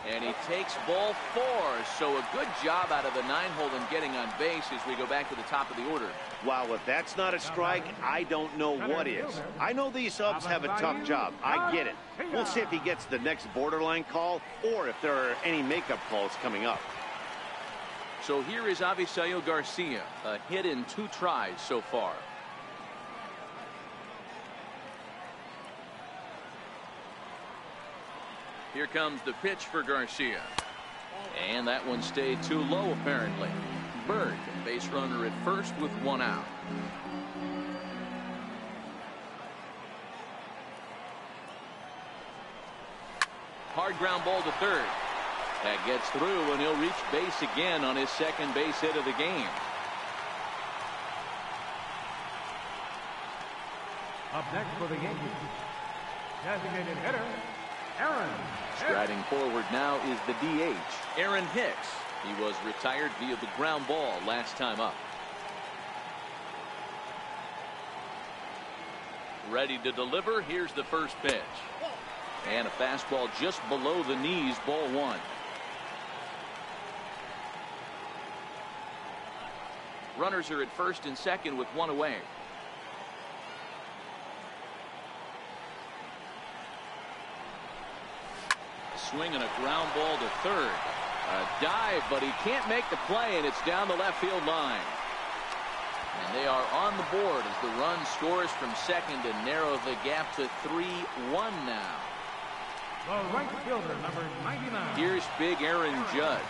And he takes ball 4. So a good job out of the 9-hole in getting on base as we go back to the top of the order. Wow, if that's not a strike, I don't know what is. I know these subs have a tough job. I get it. We'll see if he gets the next borderline call or if there are any makeup calls coming up. So here is Avisaíl Garcia, a hit in 2 tries so far. Here comes the pitch for Garcia. And that one stayed too low, apparently. Bird, base runner at first with 1 out. Hard ground ball to third. That gets through, and he'll reach base again on his second base hit of the game. Up next for the Yankees, designated hitter, Aaron Hicks. Striding forward now is the DH, Aaron Hicks. He was retired via the ground ball last time up. Ready to deliver. Here's the first pitch. And a fastball just below the knees, ball one. Runners are at first and second with one away. Swing and a ground ball to third. A dive, but he can't make the play, and it's down the left field line. And they are on the board as the run scores from second to narrow the gap to 3-1 now. The right fielder, number 99. Here's big Aaron Judge,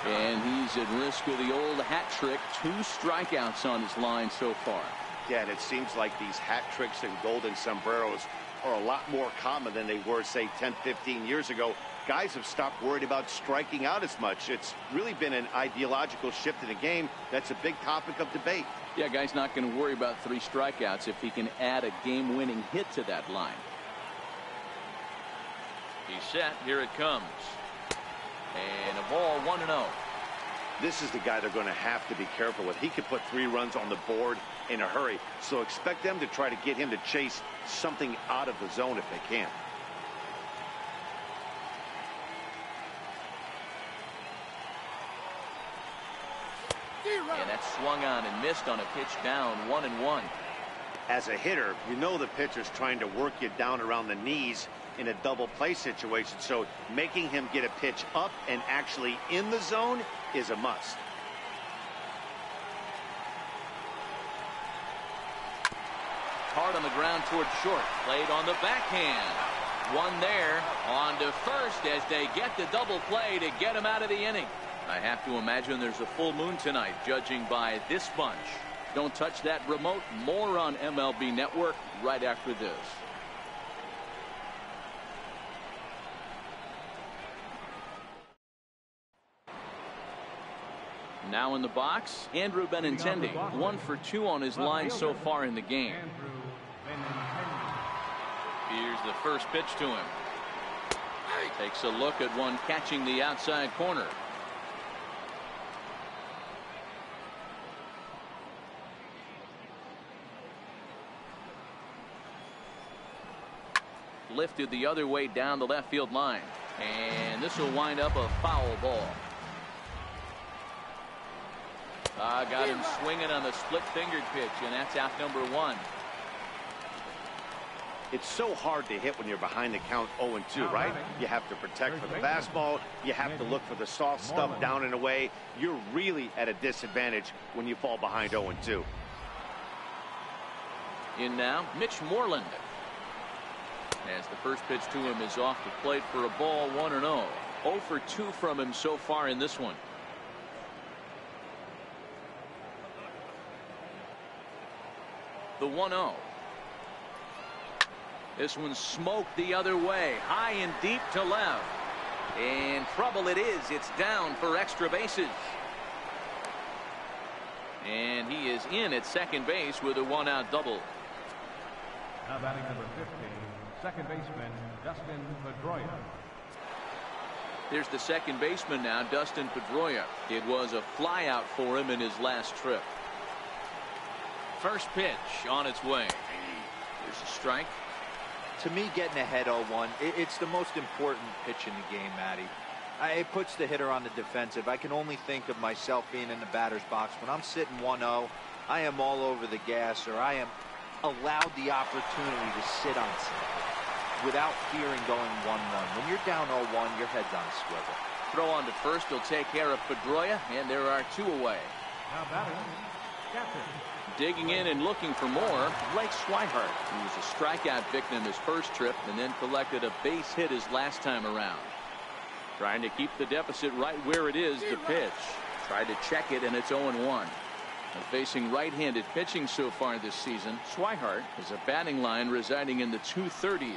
and he's at risk of the old hat trick. 2 strikeouts on his line so far. Yeah, and it seems like these hat tricks and golden sombreros are a lot more common than they were, say, 10, 15 years ago. Guys have stopped worried about striking out as much. It's really been an ideological shift in the game. That's a big topic of debate. Yeah, guy's not going to worry about 3 strikeouts if he can add a game-winning hit to that line. He's set. Here it comes. And a ball 1-0. This is the guy they're going to have to be careful with. He could put 3 runs on the board in a hurry. So expect them to try to get him to chase something out of the zone if they can. And that's swung on and missed on a pitch down, 1-1. As a hitter, you know the pitcher's trying to work you down around the knees in a double play situation. So making him get a pitch up and actually in the zone is a must. Hard on the ground towards short. Played on the backhand. One there. On to first as they get the double play to get him out of the inning. I have to imagine there's a full moon tonight, judging by this bunch. Don't touch that remote. More on MLB Network right after this. Now in the box, Andrew Benintendi, 1 for 2 on his line so far in the game. Here's the first pitch to him. Takes a look at one catching the outside corner. Lifted the other way down the left field line. And this will wind up a foul ball. Got him swinging on the split-fingered pitch, and that's out number 1. It's so hard to hit when you're behind the count 0-2, right? You have to protect for the fastball. You have to look for the soft stuff down and away. You're really at a disadvantage when you fall behind 0-2. In now, Mitch Moreland. As the first pitch to him is off the plate for a ball, 1-0. 0 for 2 from him so far in this one. The 1-0. This one smoked the other way, high and deep to left. And trouble it is. It's down for extra bases. And he is in at second base with a 1-out double. Now batting number 50, second baseman Dustin Pedroia. There's the second baseman now, Dustin Pedroia. It was a flyout for him in his last trip. First pitch on its way. There's a strike. To me, getting ahead 0-1, it's the most important pitch in the game, Matty. It puts the hitter on the defensive. I can only think of myself being in the batter's box. When I'm sitting 1-0, I am all over the gas, or I am allowed the opportunity to sit on something without fearing going 1-1. When you're down 0-1, your head's on a swivel. Throw on to first will take care of Pedroia, and there are 2 away. Now batting, captain. Digging in and looking for more, Blake Swihart, who was a strikeout victim his first trip and then collected a base hit his last time around. Trying to keep the deficit right where it is. The pitch. Tried to check it, and it's 0-1. Facing right-handed pitching so far this season, Swihart has a batting line residing in the 230s.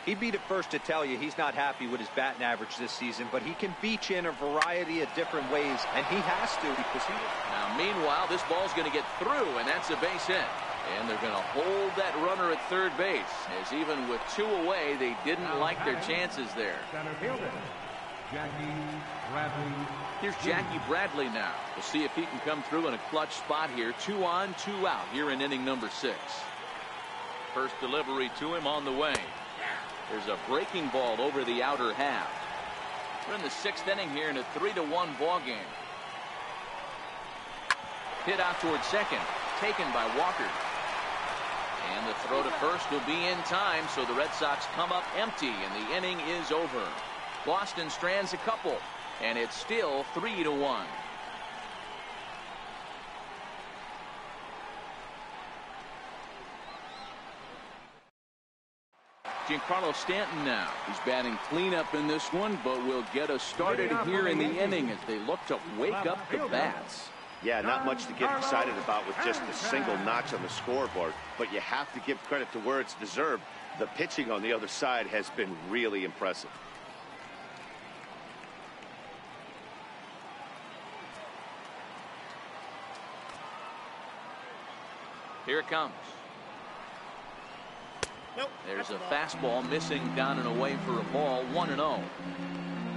He'd be the first to tell you he's not happy with his batting average this season, but he can beat you in a variety of different ways, and he has to because he... Now, meanwhile, this ball's going to get through, and that's a base hit. And they're going to hold that runner at third base, as even with 2 away, they didn't like their chances there. Center fielder, Jackie Bradley. Here's Jackie Bradley now. We'll see if he can come through in a clutch spot here. 2 on, 2 out here in inning number 6. First delivery to him on the way. There's a breaking ball over the outer half. We're in the 6th inning here in a 3-1 ball game. Hit out towards second, taken by Walker. And the throw to first will be in time, so the Red Sox come up empty, and the inning is over. Boston strands a couple, and it's still 3-1. Giancarlo Stanton now. He's batting cleanup in this one, but will get us started here in the inning as they look to wake up the bats. Yeah, not much to get excited about with just a single notch on the scoreboard, but you have to give credit to where it's deserved. The pitching on the other side has been really impressive. Here it comes. Nope. There's a fastball missing down and away for a ball. 1-0.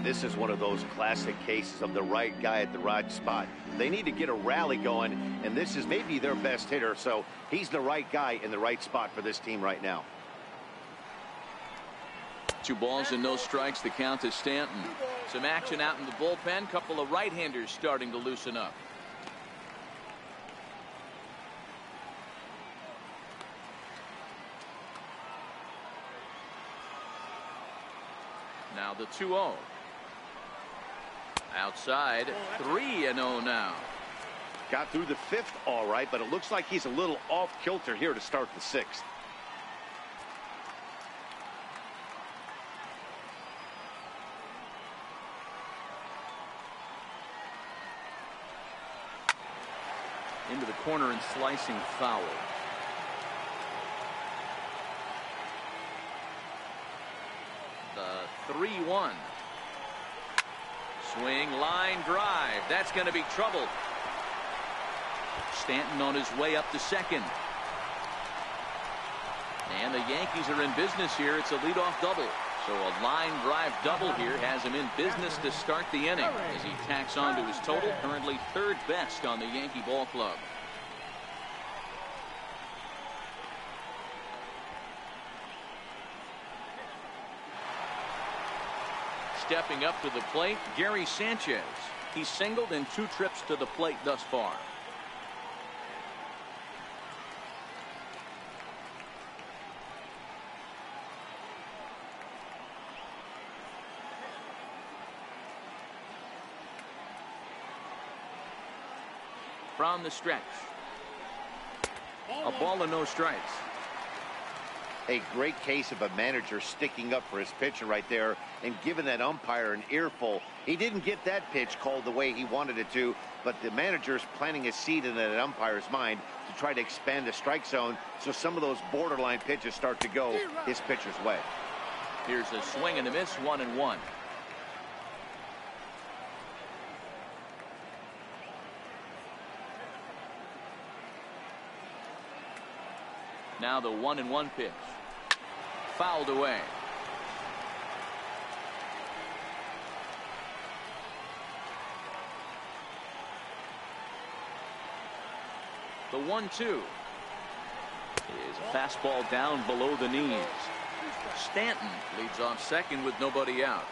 This is one of those classic cases of the right guy at the right spot. They need to get a rally going, and this is maybe their best hitter, so he's the right guy in the right spot for this team right now. 2 balls and no strikes. The count is Stanton. Some action out in the bullpen. Couple of right-handers starting to loosen up. Now the 2-0. Outside, 3-0 now. Got through the 5th all right, but it looks like he's a little off kilter here to start the 6th. Into the corner and slicing foul. The 3-1. Swing, line drive. That's going to be trouble. Stanton on his way up to second. And the Yankees are in business here. It's a leadoff double. So a line drive double here has him in business to start the inning as he tacks on to his total. Currently 3rd best on the Yankee ball club. Stepping up to the plate, Gary Sanchez. He's singled in 2 trips to the plate thus far. From the stretch. A ball and no strikes. A great case of a manager sticking up for his pitcher right there and giving that umpire an earful. He didn't get that pitch called the way he wanted it to, but the manager's planting a seed in that umpire's mind to try to expand the strike zone so some of those borderline pitches start to go his pitcher's way. Here's a swing and a miss, 1-1. Now the 1-1 pitch. Fouled away. The 1-2 is a fastball down below the knees. Stanton leads off second with nobody out.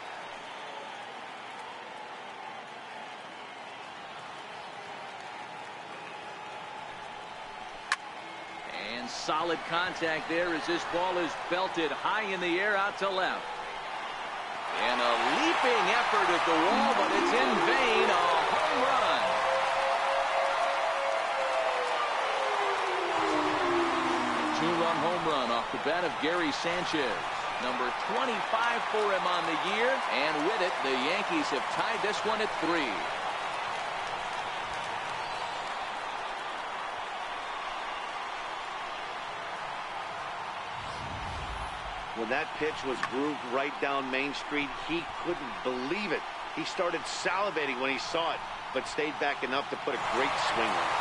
Solid contact there as this ball is belted high in the air out to left. And a leaping effort at the wall, but it's in vain. A home run. A 2-run home run off the bat of Gary Sanchez. Number 25 for him on the year. And with it, the Yankees have tied this one at 3. When that pitch was grooved right down Main Street, he couldn't believe it. He started salivating when he saw it, but stayed back enough to put a great swing on it.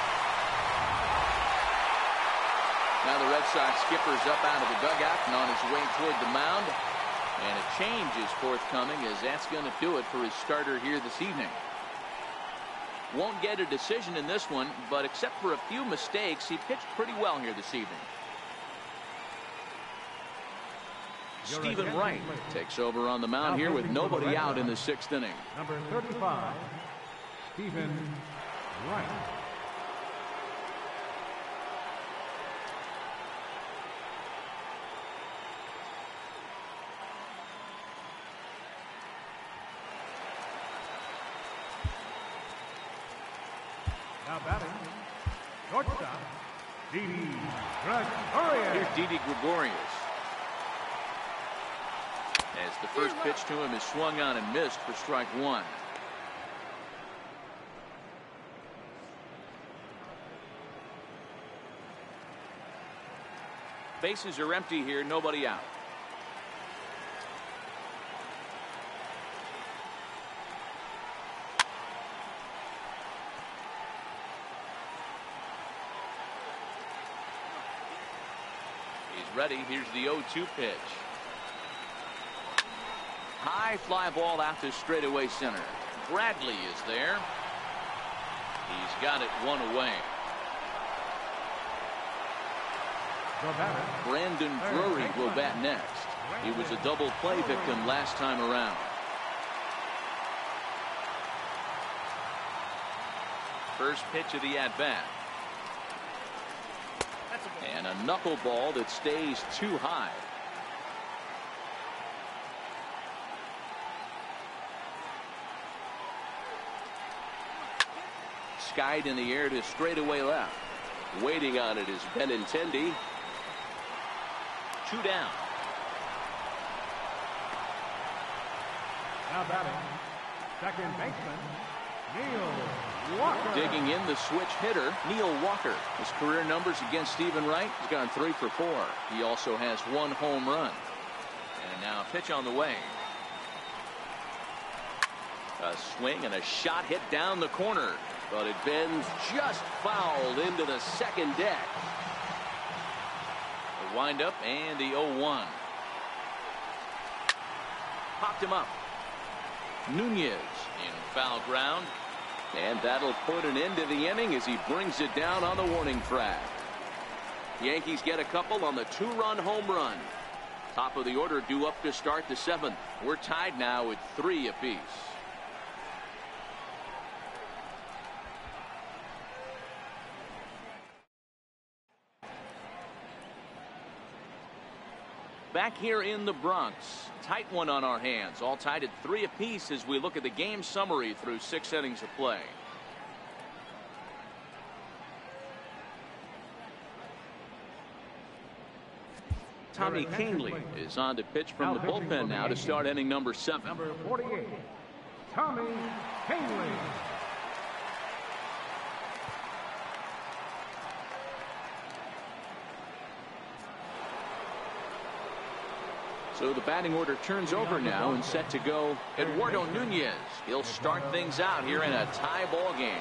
Now the Red Sox skipper's up out of the dugout and on his way toward the mound. And a change is forthcoming, as that's going to do it for his starter here this evening. Won't get a decision in this one, but except for a few mistakes, he pitched pretty well here this evening. Stephen Wright takes over on the mound here with nobody out in the 6th inning. Number 35, Stephen Wright. Now batting, shortstop, Didi Gregorius. Here's Didi Gregorius. As the first pitch to him is swung on and missed for strike one. Bases are empty here, nobody out. He's ready. Here's the 0-2 pitch. High fly ball out to straightaway center. Bradley is there. He's got it one away. Brandon Drury will bat next. He was a double play victim last time around. First pitch of the at-bat. And a knuckleball that stays too high. Skied in the air to straightaway left. Waiting on it is Benintendi. 2 down. Now batting, second baseman, Neil Walker. Digging in the switch hitter, Neil Walker. His career numbers against Stephen Wright, he's gone 3 for 4. He also has 1 home run. And now a pitch on the way. A swing and a shot hit down the corner, but it bends just fouled into the second deck. The windup and the 0-1. Popped him up. Nunez in foul ground. And that'll put an end to the inning as he brings it down on the warning track. Yankees get a couple on the 2-run home run. Top of the order due up to start the 7th. We're tied now at 3 apiece. Back here in the Bronx, tight one on our hands, all tied at 3 apiece as we look at the game summary through 6 innings of play. Tommy Kahnle is on to pitch from the bullpen now to start inning number 7. Number 48, Tommy Kahnle. So the batting order turns over now and set to go Eduardo Nunez. He'll start things out here in a tie ball game.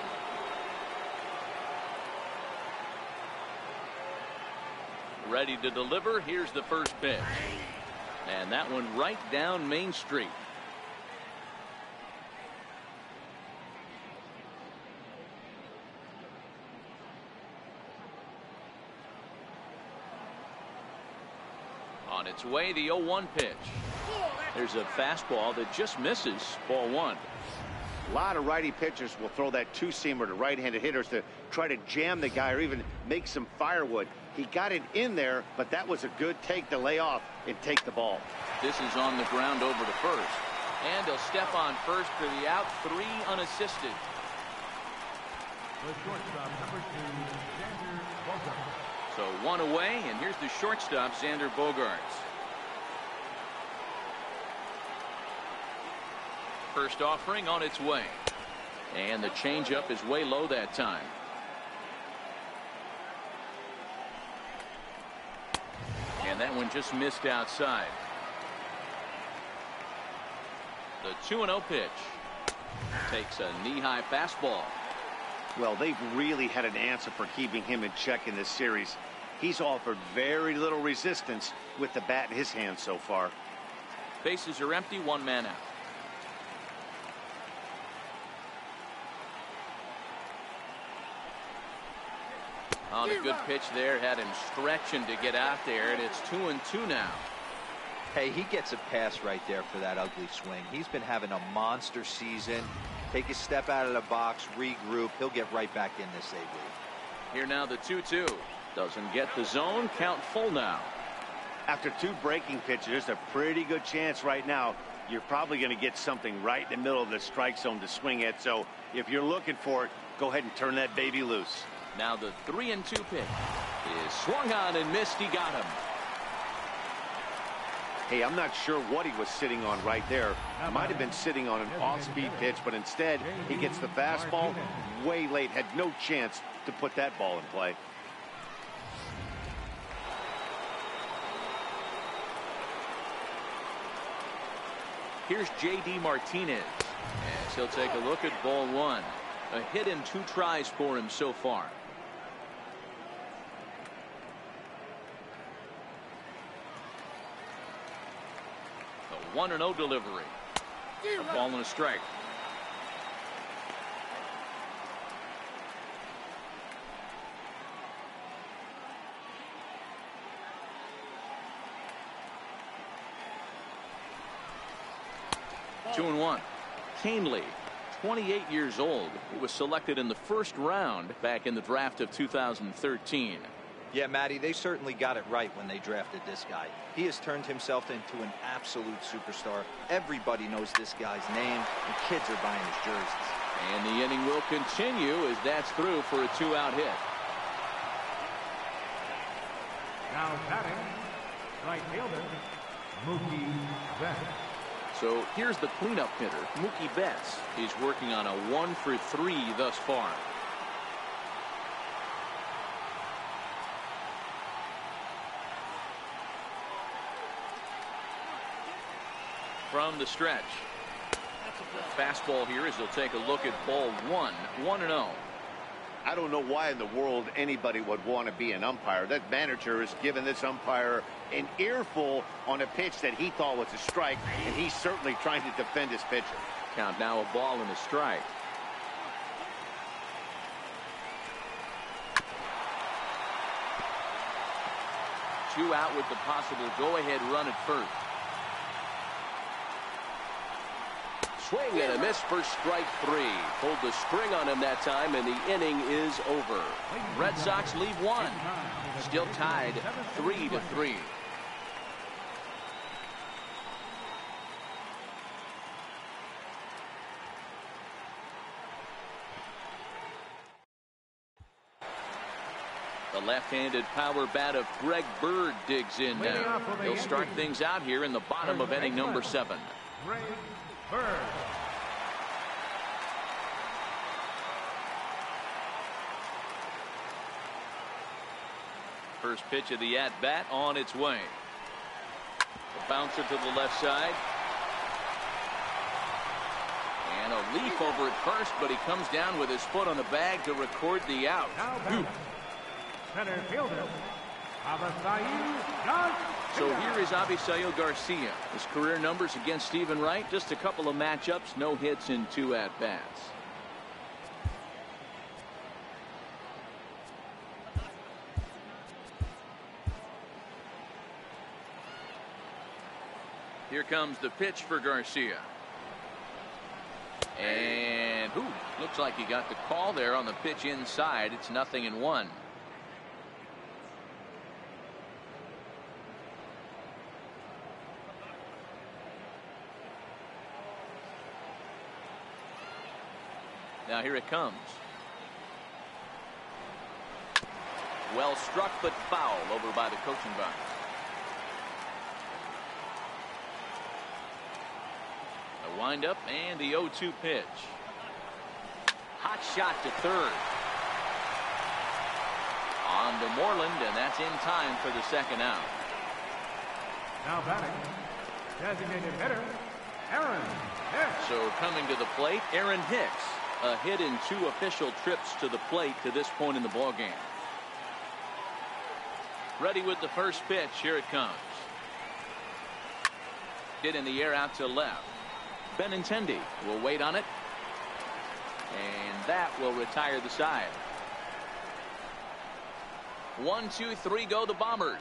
Ready to deliver. Here's the first pitch. And that one right down Main Street. On its way, the 0-1 pitch. There's a fastball that just misses. Ball 1. A lot of righty pitchers will throw that two-seamer to right-handed hitters to try to jam the guy or even make some firewood. He got it in there, but that was a good take to lay off and take the ball. This is on the ground over to first. And he'll step on first for the out. 3 unassisted. The shortstop, number 2, Xander Bogaerts. So 1 away, and here's the shortstop, Xander Bogaerts. First offering on its way. And the changeup is way low that time. And that one just missed outside. The 2-0 pitch. Takes a knee-high fastball. Well, they've really had an answer for keeping him in check in this series. He's offered very little resistance with the bat in his hand so far. Bases are empty, one man out. On a good pitch there, had him stretching to get out there, and it's 2-2 now. Hey, he gets a pass right there for that ugly swing. He's been having a monster season. Take a step out of the box, regroup. He'll get right back in this AB. Here now the 2-2. Doesn't get the zone. Count full now. After two breaking pitches, there's a pretty good chance right now you're probably going to get something right in the middle of the strike zone to swing at. So if you're looking for it, go ahead and turn that baby loose. Now the 3-2 pitch is swung on and missed. He got him. Hey, I'm not sure what he was sitting on right there. Might have been sitting on an off-speed pitch, but instead he gets the fastball way late. Had no chance to put that ball in play. Here's J.D. Martinez as he'll take a look at ball one. A hit in 2 tries for him so far. A 1-0 delivery. A ball and a strike. Two and one. Canely, 28 years old. He was selected in the first round back in the draft of 2013. Yeah, Matty, they certainly got it right when they drafted this guy. He has turned himself into an absolute superstar. Everybody knows this guy's name, and kids are buying his jerseys. And the inning will continue as that's through for a 2-out hit. Now batting, right fielder, Mookie Betts. So here's the cleanup hitter, Mookie Betts. He's working on a 1-for-3 thus far. From the stretch. The fastball here as he'll take a look at ball one. 1-0. I don't know why in the world anybody would want to be an umpire. That manager has given this umpire an earful on a pitch that he thought was a strike, and he's certainly trying to defend his pitcher. Count now a ball and a strike. Two out with the possible go-ahead run at first. Swing and a miss for strike 3. Pulled the string on him that time, and the inning is over. Red Sox leave one. Still tied 3-3. The left-handed power bat of Greg Bird digs in now. He'll start things out here in the bottom of inning number 7. Greg Bird. First pitch of the at-bat on its way. A bouncer to the left side. And a leap over at first, but he comes down with his foot on the bag to record the out. Center fielder, Avisail Garcia. So here is Avisail Garcia. His career numbers against Stephen Wright, just a couple of matchups, no hits in 2 at-bats. Here comes the pitch for Garcia. And looks like he got the call there on the pitch inside. It's 0-1. Now here it comes. Well struck, but foul over by the coaching box. The windup and the 0-2 pitch. Hot shot to third. On to Moreland, and that's in time for the second out. Now batting, designated hitter, Aaron So coming to the plate, Aaron Hicks. A hit in 2 official trips to the plate to this point in the ballgame. Ready with the first pitch. Here it comes. Hit in the air out to left. Benintendi will wait on it. And that will retire the side. 1, 2, 3 go the Bombers.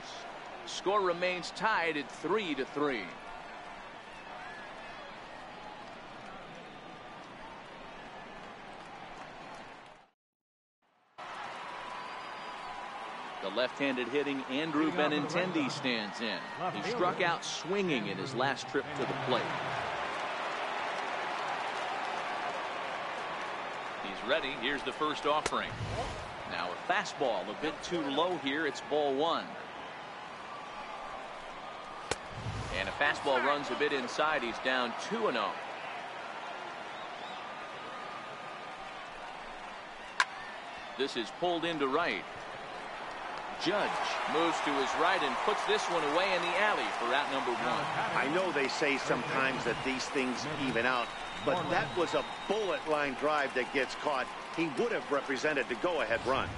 Score remains tied at 3-3. The left-handed hitting Andrew Benintendi stands in. He struck out swinging in his last trip to the plate. He's ready. Here's the first offering. Now a fastball a bit too low here. It's ball 1. And a fastball runs a bit inside. He's down 2-0. This is pulled into right. Judge moves to his right and puts this one away in the alley for out number 1. I know they say sometimes that these things even out, but that was a bullet line drive that gets caught. He would have represented the go-ahead run.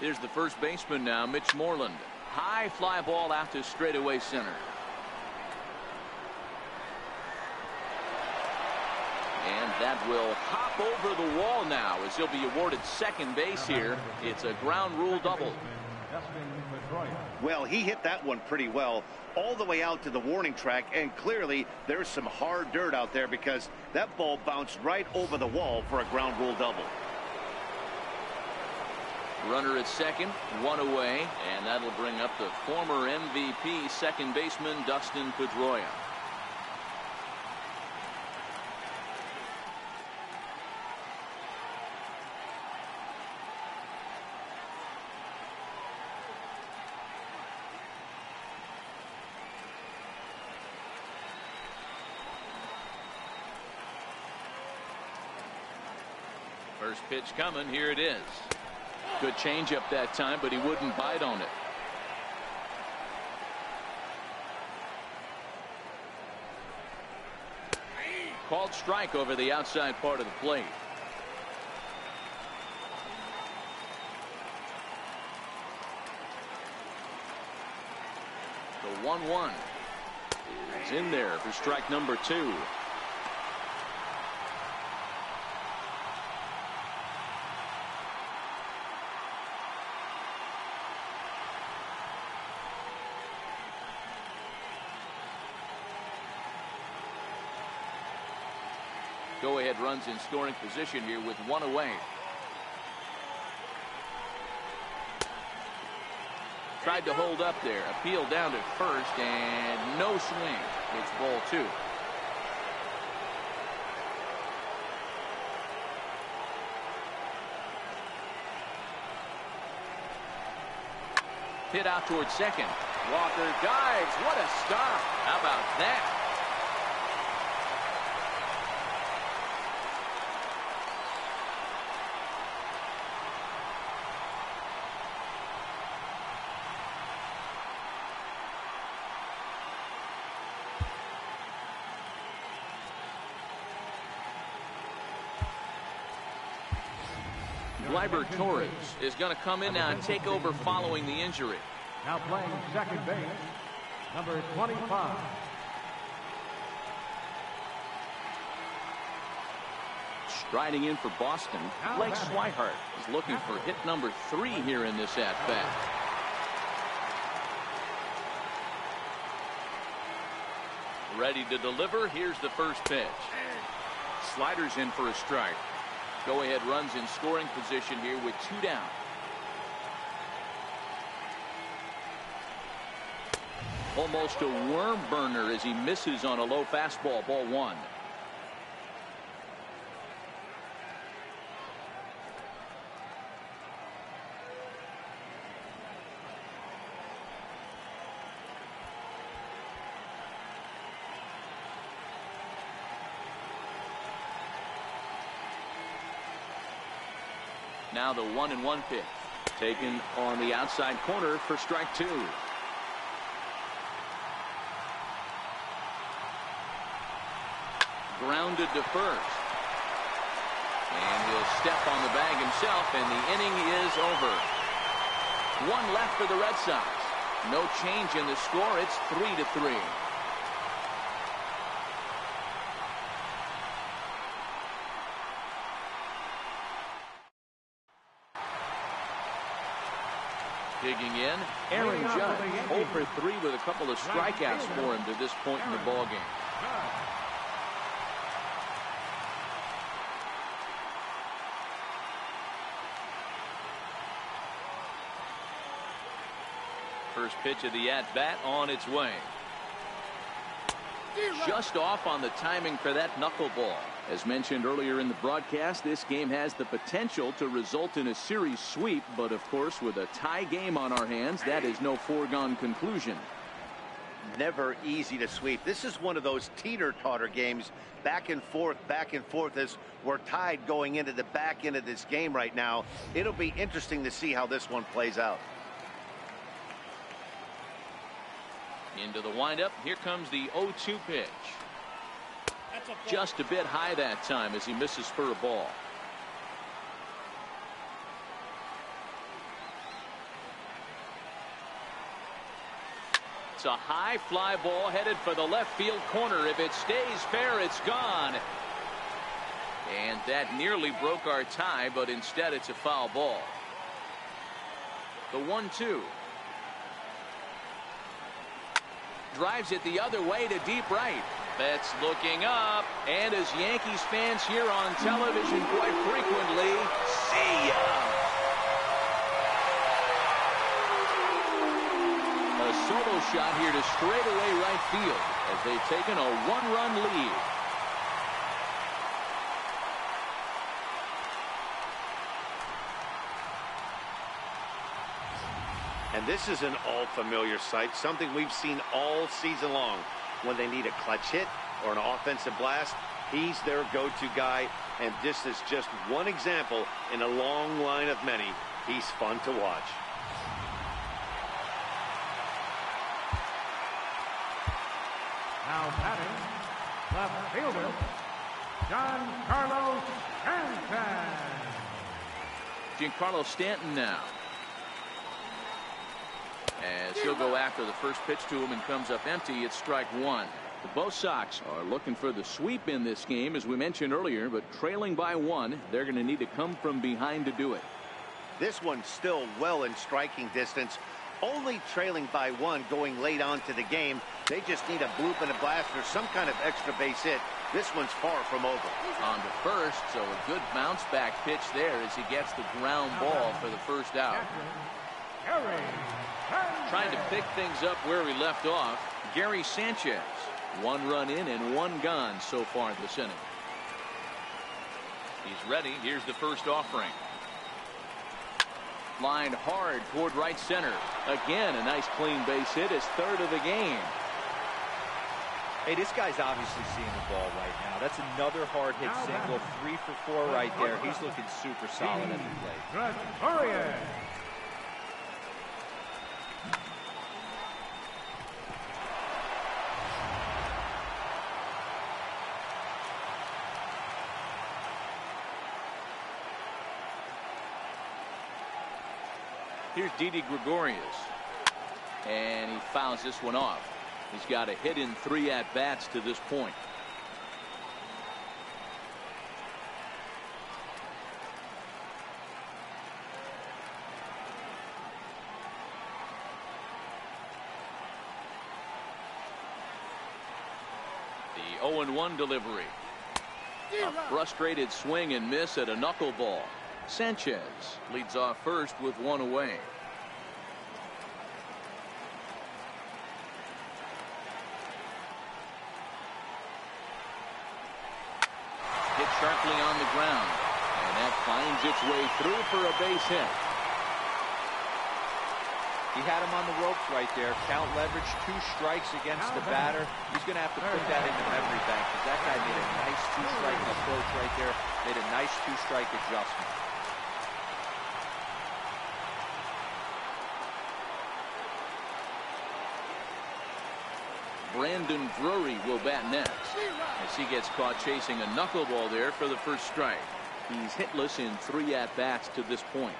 Here's the first baseman now, Mitch Moreland. High fly ball out to straightaway center. And that will hop over the wall now as he'll be awarded second base here. It's a ground rule double. Well, he hit that one pretty well all the way out to the warning track, and clearly there's some hard dirt out there because that ball bounced right over the wall for a ground rule double. Runner at second, 1 away, and that'll bring up the former MVP second baseman Dustin Pedroia. First pitch coming. Here it is. Good changeup that time, but he wouldn't bite on it. Called strike over the outside part of the plate. The 1-1 is in there for strike number 2. Go-ahead runs in scoring position here with 1 away. Tried to hold up there. Appeal down to first and no swing. It's ball 2. Hit out towards second. Walker dives. What a stop. How about that? Gleyber Torres is going to come in now and take over following the injury. Now playing second base, number 25. Striding in for Boston, Blake Swihart is looking for hit number 3 here in this at-bat. Ready to deliver. Here's the first pitch. Sliders in for a strike. Go-ahead runs in scoring position here with 2 down. Almost a worm burner as he misses on a low fastball, ball 1. Now the 1-1 pitch taken on the outside corner for strike 2. grounded to first. And he'll step on the bag himself, and the inning is over. One left for the Red Sox. No change in the score. It's 3-3. Digging in, Aaron Judge, 0 for 3 with a couple of strikeouts for him to this point in the ballgame. First pitch of the at-bat on its way. Just off on the timing for that knuckleball. As mentioned earlier in the broadcast, this game has the potential to result in a series sweep, but of course with a tie game on our hands, that is no foregone conclusion. Never easy to sweep. This is one of those teeter-totter games, back and forth as we're tied going into the back end of this game right now. It'll be interesting to see how this one plays out. Into the windup. Here comes the 0-2 pitch. Just a bit high that time as he misses for a ball. It's a high fly ball headed for the left field corner. If it stays fair, it's gone. And that nearly broke our tie, but instead it's a foul ball. The 1-2. Drives it the other way to deep right. Betts looking up, and as Yankees fans hear on television quite frequently, see ya. A solo shot here to straightaway right field as they've taken a one-run lead. And this is an all-familiar sight, something we've seen all season long. When they need a clutch hit or an offensive blast, he's their go-to guy, and this is just one example in a long line of many. He's fun to watch. Now batting, left fielder, Giancarlo Stanton. Giancarlo Stanton now. As he'll go after the first pitch to him and comes up empty, it's strike one. The both Sox are looking for the sweep in this game, as we mentioned earlier, but trailing by one, they're going to need to come from behind to do it. This one's still well in striking distance, only trailing by one going late on to the game. They just need a bloop and a blast or some kind of extra base hit. This one's far from over. On to first, so a good bounce back pitch there as he gets the ground ball for the first out. Trying to pick things up where we left off, Gary Sanchez. One run in and one gone so far this inning. He's ready. Here's the first offering. Lined hard toward right center. Again, a nice clean base hit, his third of the game. Hey, this guy's obviously seeing the ball right now. That's another hard hit single. 3 for 4 right there. He's looking super solid at the plate. Here's Didi Gregorius, and he fouls this one off. He's got a hit in 3 at-bats to this point. The 0-1 delivery. A frustrated swing and miss at a knuckleball. Sanchez leads off first with one away. Hit sharply on the ground, and that finds its way through for a base hit. He had him on the ropes right there. Count leverage, 2 strikes against the batter. He's going to have to put that into memory bank because that guy made a nice 2-strike approach right there. Made a nice 2-strike adjustment. Brandon Drury will bat next as he gets caught chasing a knuckleball there for the first strike. He's hitless in 3 at-bats to this point.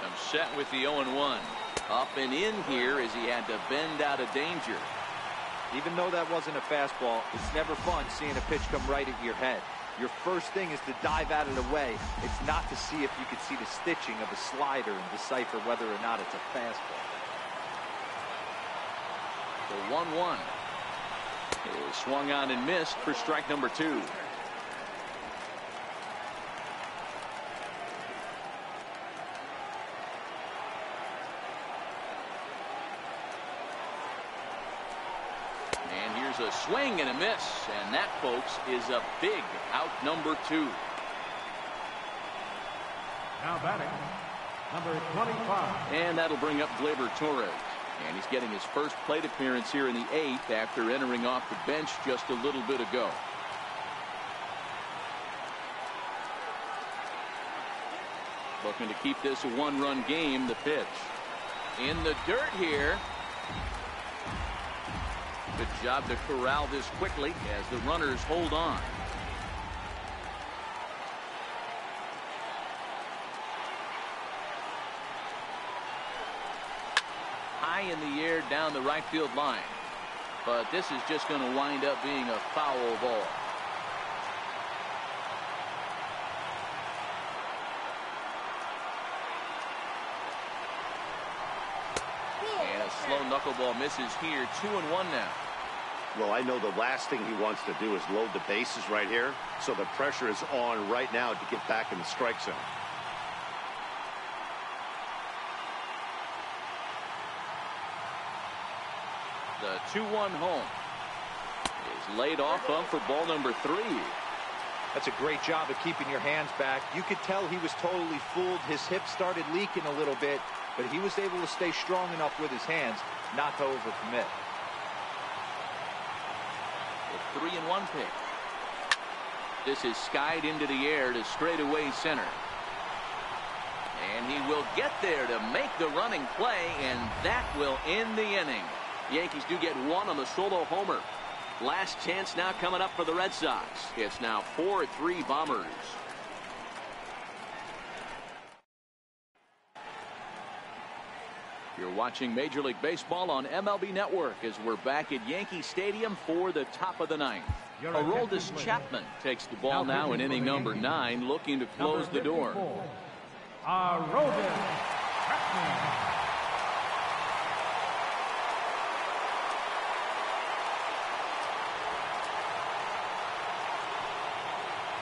I'm set with the 0-1. Up and in here as he had to bend out of danger. Even though that wasn't a fastball, it's never fun seeing a pitch come right at your head. Your first thing is to dive out of the way. It's not to see if you can see the stitching of a slider and decipher whether or not it's a fastball. The 1-1 is swung on and missed for strike number 2. A swing and a miss, and that, folks, is a big out number 2. Now batting, number 25. And that'll bring up Gleyber Torres. And he's getting his first plate appearance here in the 8th after entering off the bench just a little bit ago. Looking to keep this a 1-run game. The pitch in the dirt here. Good job to corral this quickly as the runners hold on. High in the air down the right field line. But this is just going to wind up being a foul ball. And a slow knuckleball misses here. 2-1 now. Well, I know the last thing he wants to do is load the bases right here, so the pressure is on right now to get back in the strike zone. The 2-1 home is laid off of for ball number 3. That's a great job of keeping your hands back. You could tell he was totally fooled. His hip started leaking a little bit, but he was able to stay strong enough with his hands not to overcommit. 3-1 pick. This is skied into the air to straightaway center. And he will get there to make the running play, and that will end the inning. Yankees do get one on the solo homer. Last chance now coming up for the Red Sox. It's now 4-3 Bombers. You're watching Major League Baseball on MLB Network as we're back at Yankee Stadium for the top of the 9th. Aroldis Chapman takes the ball now in inning number 9, looking to close the door. Aroldis Chapman.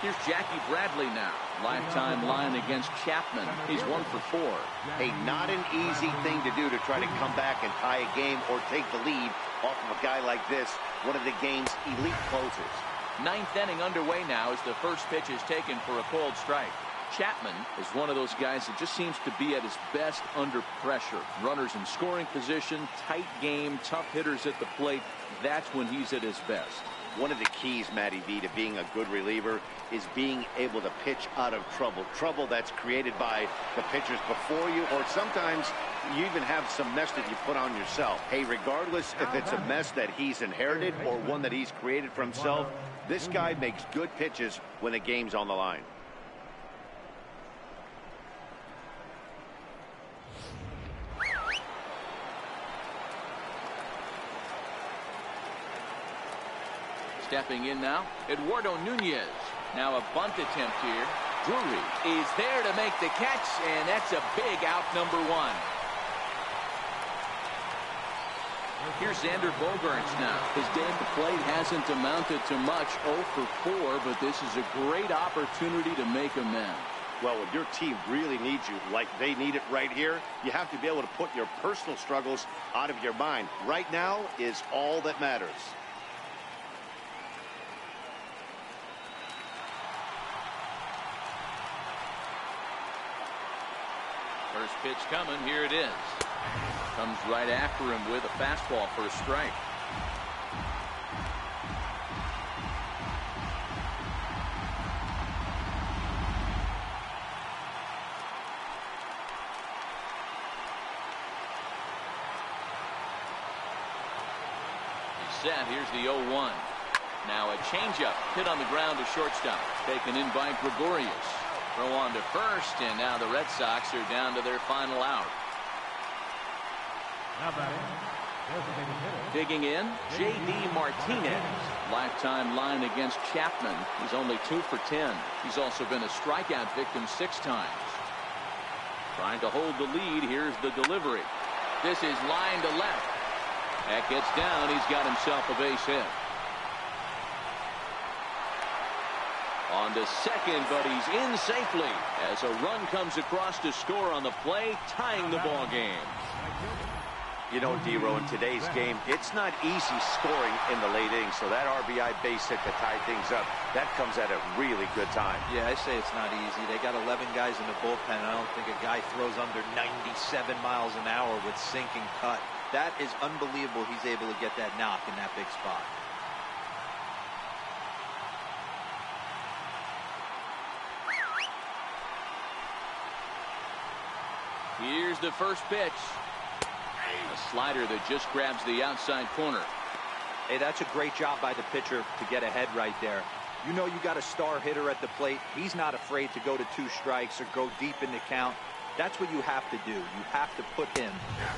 Here's Jackie Bradley now. Lifetime line against Chapman. He's 1 for 4. Hey, not an easy thing to do to try to come back and tie a game or take the lead off of a guy like this, one of the game's elite closers. 9th inning underway now as the first pitch is taken for a called strike. Chapman is one of those guys that just seems to be at his best under pressure. Runners in scoring position, tight game, tough hitters at the plate. That's when he's at his best. One of the keys, Matty V, to being a good reliever is being able to pitch out of trouble. Trouble that's created by the pitchers before you, or sometimes you even have some mess that you put on yourself. Hey, regardless if it's a mess that he's inherited or one that he's created for himself, this guy makes good pitches when the game's on the line. Stepping in now, Eduardo Nunez. Now a bunt attempt here. Drury is there to make the catch, and that's a big out number 1. Here's Xander Bogaerts now. His day at the plate hasn't amounted to much, 0 for 4, but this is a great opportunity to make amends. Well, when your team really needs you, like they need it right here, you have to be able to put your personal struggles out of your mind. Right now is all that matters. First pitch coming. Here it is. Comes right after him with a fastball for a strike. set. Here's the 0-1. Now a changeup hit on the ground to shortstop. Taken in by Gregorius. Throw on to first, and now the Red Sox are down to their final out. Now batting, designated hitter. Digging in, J.D. Martinez. Lifetime line against Chapman. He's only 2 for 10. He's also been a strikeout victim 6 times. Trying to hold the lead. Here's the delivery. This is line to left. That gets down. He's got himself a base hit. On to second, but he's in safely as a run comes across to score on the play, tying the ball game. You know, D-Row, in today's game, it's not easy scoring in the late innings, so that RBI base hit to tie things up, that comes at a really good time. Yeah, I say it's not easy. They got 11 guys in the bullpen. I don't think a guy throws under 97 miles an hour with sinking cut. That is unbelievable he's able to get that knock in that big spot. Here's the first pitch. A slider that just grabs the outside corner. Hey, that's a great job by the pitcher to get ahead right there. You know you got a star hitter at the plate. He's not afraid to go to 2 strikes or go deep in the count. That's what you have to do. You have to put him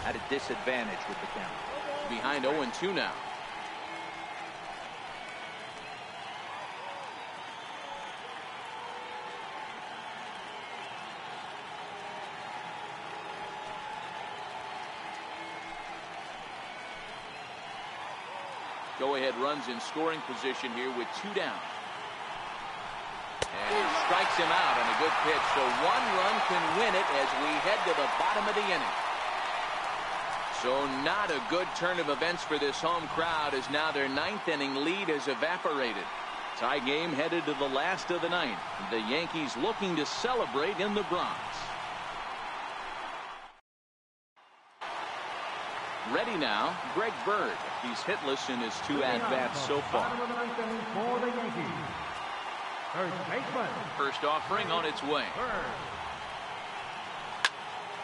at a disadvantage with the count. Behind 0-2 now. Go-ahead runs in scoring position here with 2 down. And he strikes him out on a good pitch, so 1 run can win it as we head to the bottom of the inning. So not a good turn of events for this home crowd as now their 9th inning lead has evaporated. Tie game headed to the last of the 9th. The Yankees looking to celebrate in the Bronx. Ready now, Greg Bird. He's hitless in his 2 at-bats so far. Bottom of the 9th inning for the Yankees. First baseman. First offering on its way. Bird.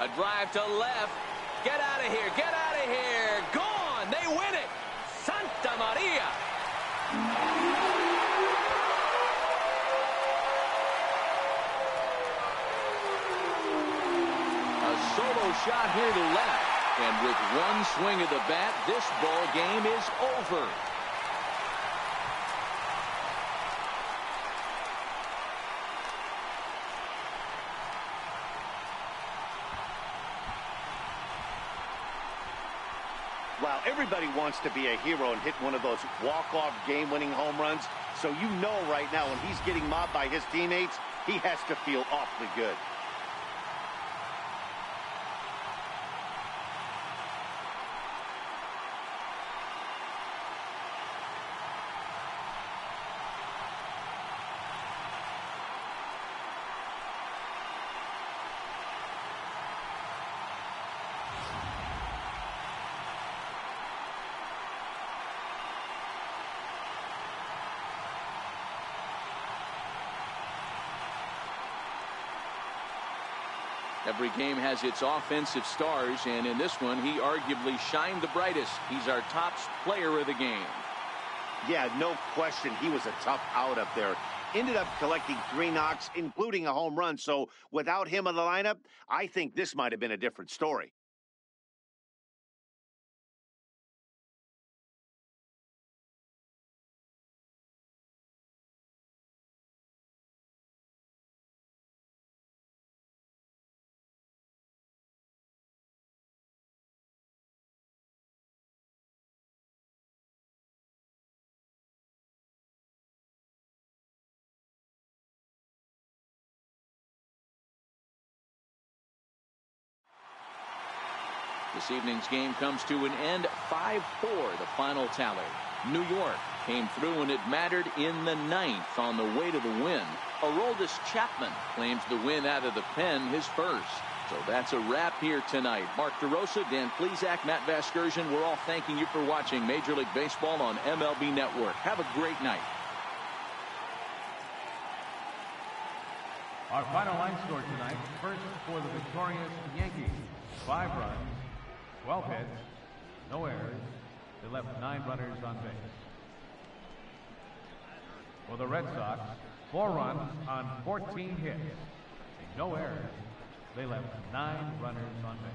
A drive to left. Get out of here. Get out of here. Gone. They win it. Santa Maria. A solo shot here to left. And with 1 swing of the bat, this ball game is over. Wow, everybody wants to be a hero and hit one of those walk-off game-winning home runs. So you know right now when he's getting mobbed by his teammates, he has to feel awfully good. Every game has its offensive stars, and in this one, he arguably shined the brightest. He's our top player of the game. Yeah, no question. He was a tough out up there. Ended up collecting 3 knocks, including a home run. So without him in the lineup, I think this might have been a different story. This evening's game comes to an end. 5-4, the final tally. New York came through when it mattered in the 9th on the way to the win. Aroldis Chapman claims the win out of the pen, his first. So that's a wrap here tonight. Mark DeRosa, Dan Plesac, Matt Vasgersian, we're all thanking you for watching Major League Baseball on MLB Network. Have a great night. Our final line score tonight. First for the victorious Yankees. 5 runs, 12 hits, no errors, They left 9 runners on base. For the Red Sox, 4 runs on 14 hits. No errors. They left 9 runners on base.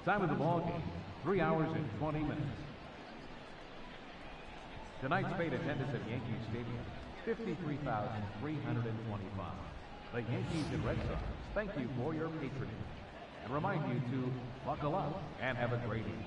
Time of the ball game, 3 hours and 20 minutes. Tonight's paid attendance at Yankee Stadium, 53,325. The Yankees and Red Sox thank you for your patronage and remind you to buckle up and have a great evening.